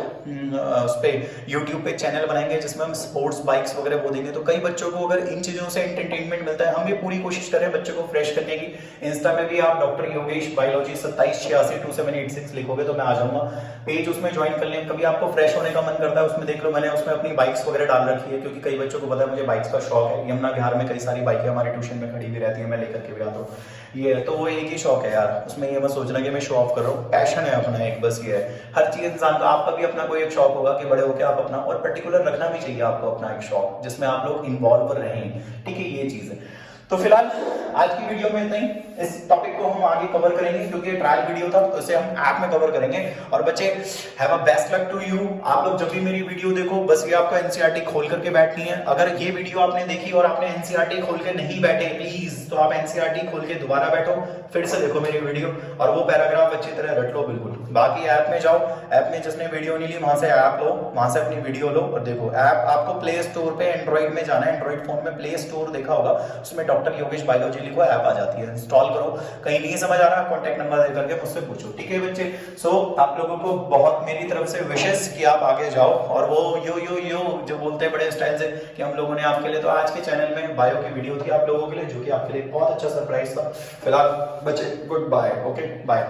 उस पे यूट्यूब पे चैनल बनाएंगे जिसमें हम स्पोर्ट्स बाइक्स वगैरह वो देंगे। तो कई बच्चों को अगर इन चीजों से एंटरटेनमेंट मिलता है, हम भी पूरी कोशिश करें बच्चों को फ्रेश करने की। इंस्टा में भी आप डॉक्टर योगेश बायोलॉजी 27862786 लिखोगे तो मैं आ जाऊंगा, पेज उसमें ज्वाइन कर लें। कभी आपको फ्रेश होने का मन करता है उसमें देख लो, मैंने उसमें अपनी बाइक्स वगैरह डाल रखी है, क्योंकि कई बच्चों को पता है मुझे बाइक्स का शौक है। यमुना विहार में कई सारी बाइकें हमारे ट्यूशन में खड़ी भी रहती है, मैं लेकर के भी आता हूँ। ये तो वो एक ही शौक है यार, उसमें ये मत सोचना कि मैं शो ऑफ कर रहा हूँ, पैशन है अपना एक, बस ये है। हर चीज इंसान का, आपका भी अपना कोई एक शौक होगा कि बड़े होकर आप अपना, और पर्टिकुलर रखना भी चाहिए आपको अपना एक शौक जिसमें आप लोग इन्वॉल्व रहें, ठीक है। ये चीज है। तो फिलहाल आज की वीडियो में इतना ही। इस टॉपिक को हम आगे कवर करेंगे, क्योंकि ट्रायल वीडियो था तो इसे हम ऐप में कवर करेंगे। और बच्चे have a best luck to you. आप लोग जब भी मेरी वीडियो देखो बस ये आपको एनसीईआरटी खोल करके बैठनी है। अगर ये वीडियो आपने देखी और आपने एनसीईआरटी खोल के नहीं बैठे, प्लीज तो आप एनसीईआरटी खोल के दोबारा बैठो, फिर से देखो मेरी वीडियो, और वो पैराग्राफ अच्छी तरह रट लो बिल्कुल। बाकी ऐप में जाओ, ऐप में जिसने वीडियो नहीं ली वहां से ऐप लो, वहां से अपनी वीडियो लो और देखो। ऐप आपको प्ले स्टोर पे एंड्रॉइड में जाना है, एंड्रॉइड फोन में प्ले स्टोर देखा होगा, उसमें डॉक्टर योगेश बायोलॉजी लिखो, ऐप आ जाती है, इंस्टॉल करो। कहीं नहीं समझ आ रहा, कॉन्टैक्ट नंबर दे करके मुझसे पूछो, ठीक है बच्चे। सो आप लोगों को बहुत मेरी तरफ से विशेष कि आप आगे जाओ, और वो यो यो यो जो बोलते हैं बड़े स्टाइल से कि हम लोगों ने आपके लिए, तो आज के चैनल में बायो की वीडियो थी आप लोगों के लिए, जो कि आपके लिए बहुत अच्छा सरप्राइज था। फिलहाल बच्चे गुड बाय, ओके बाय।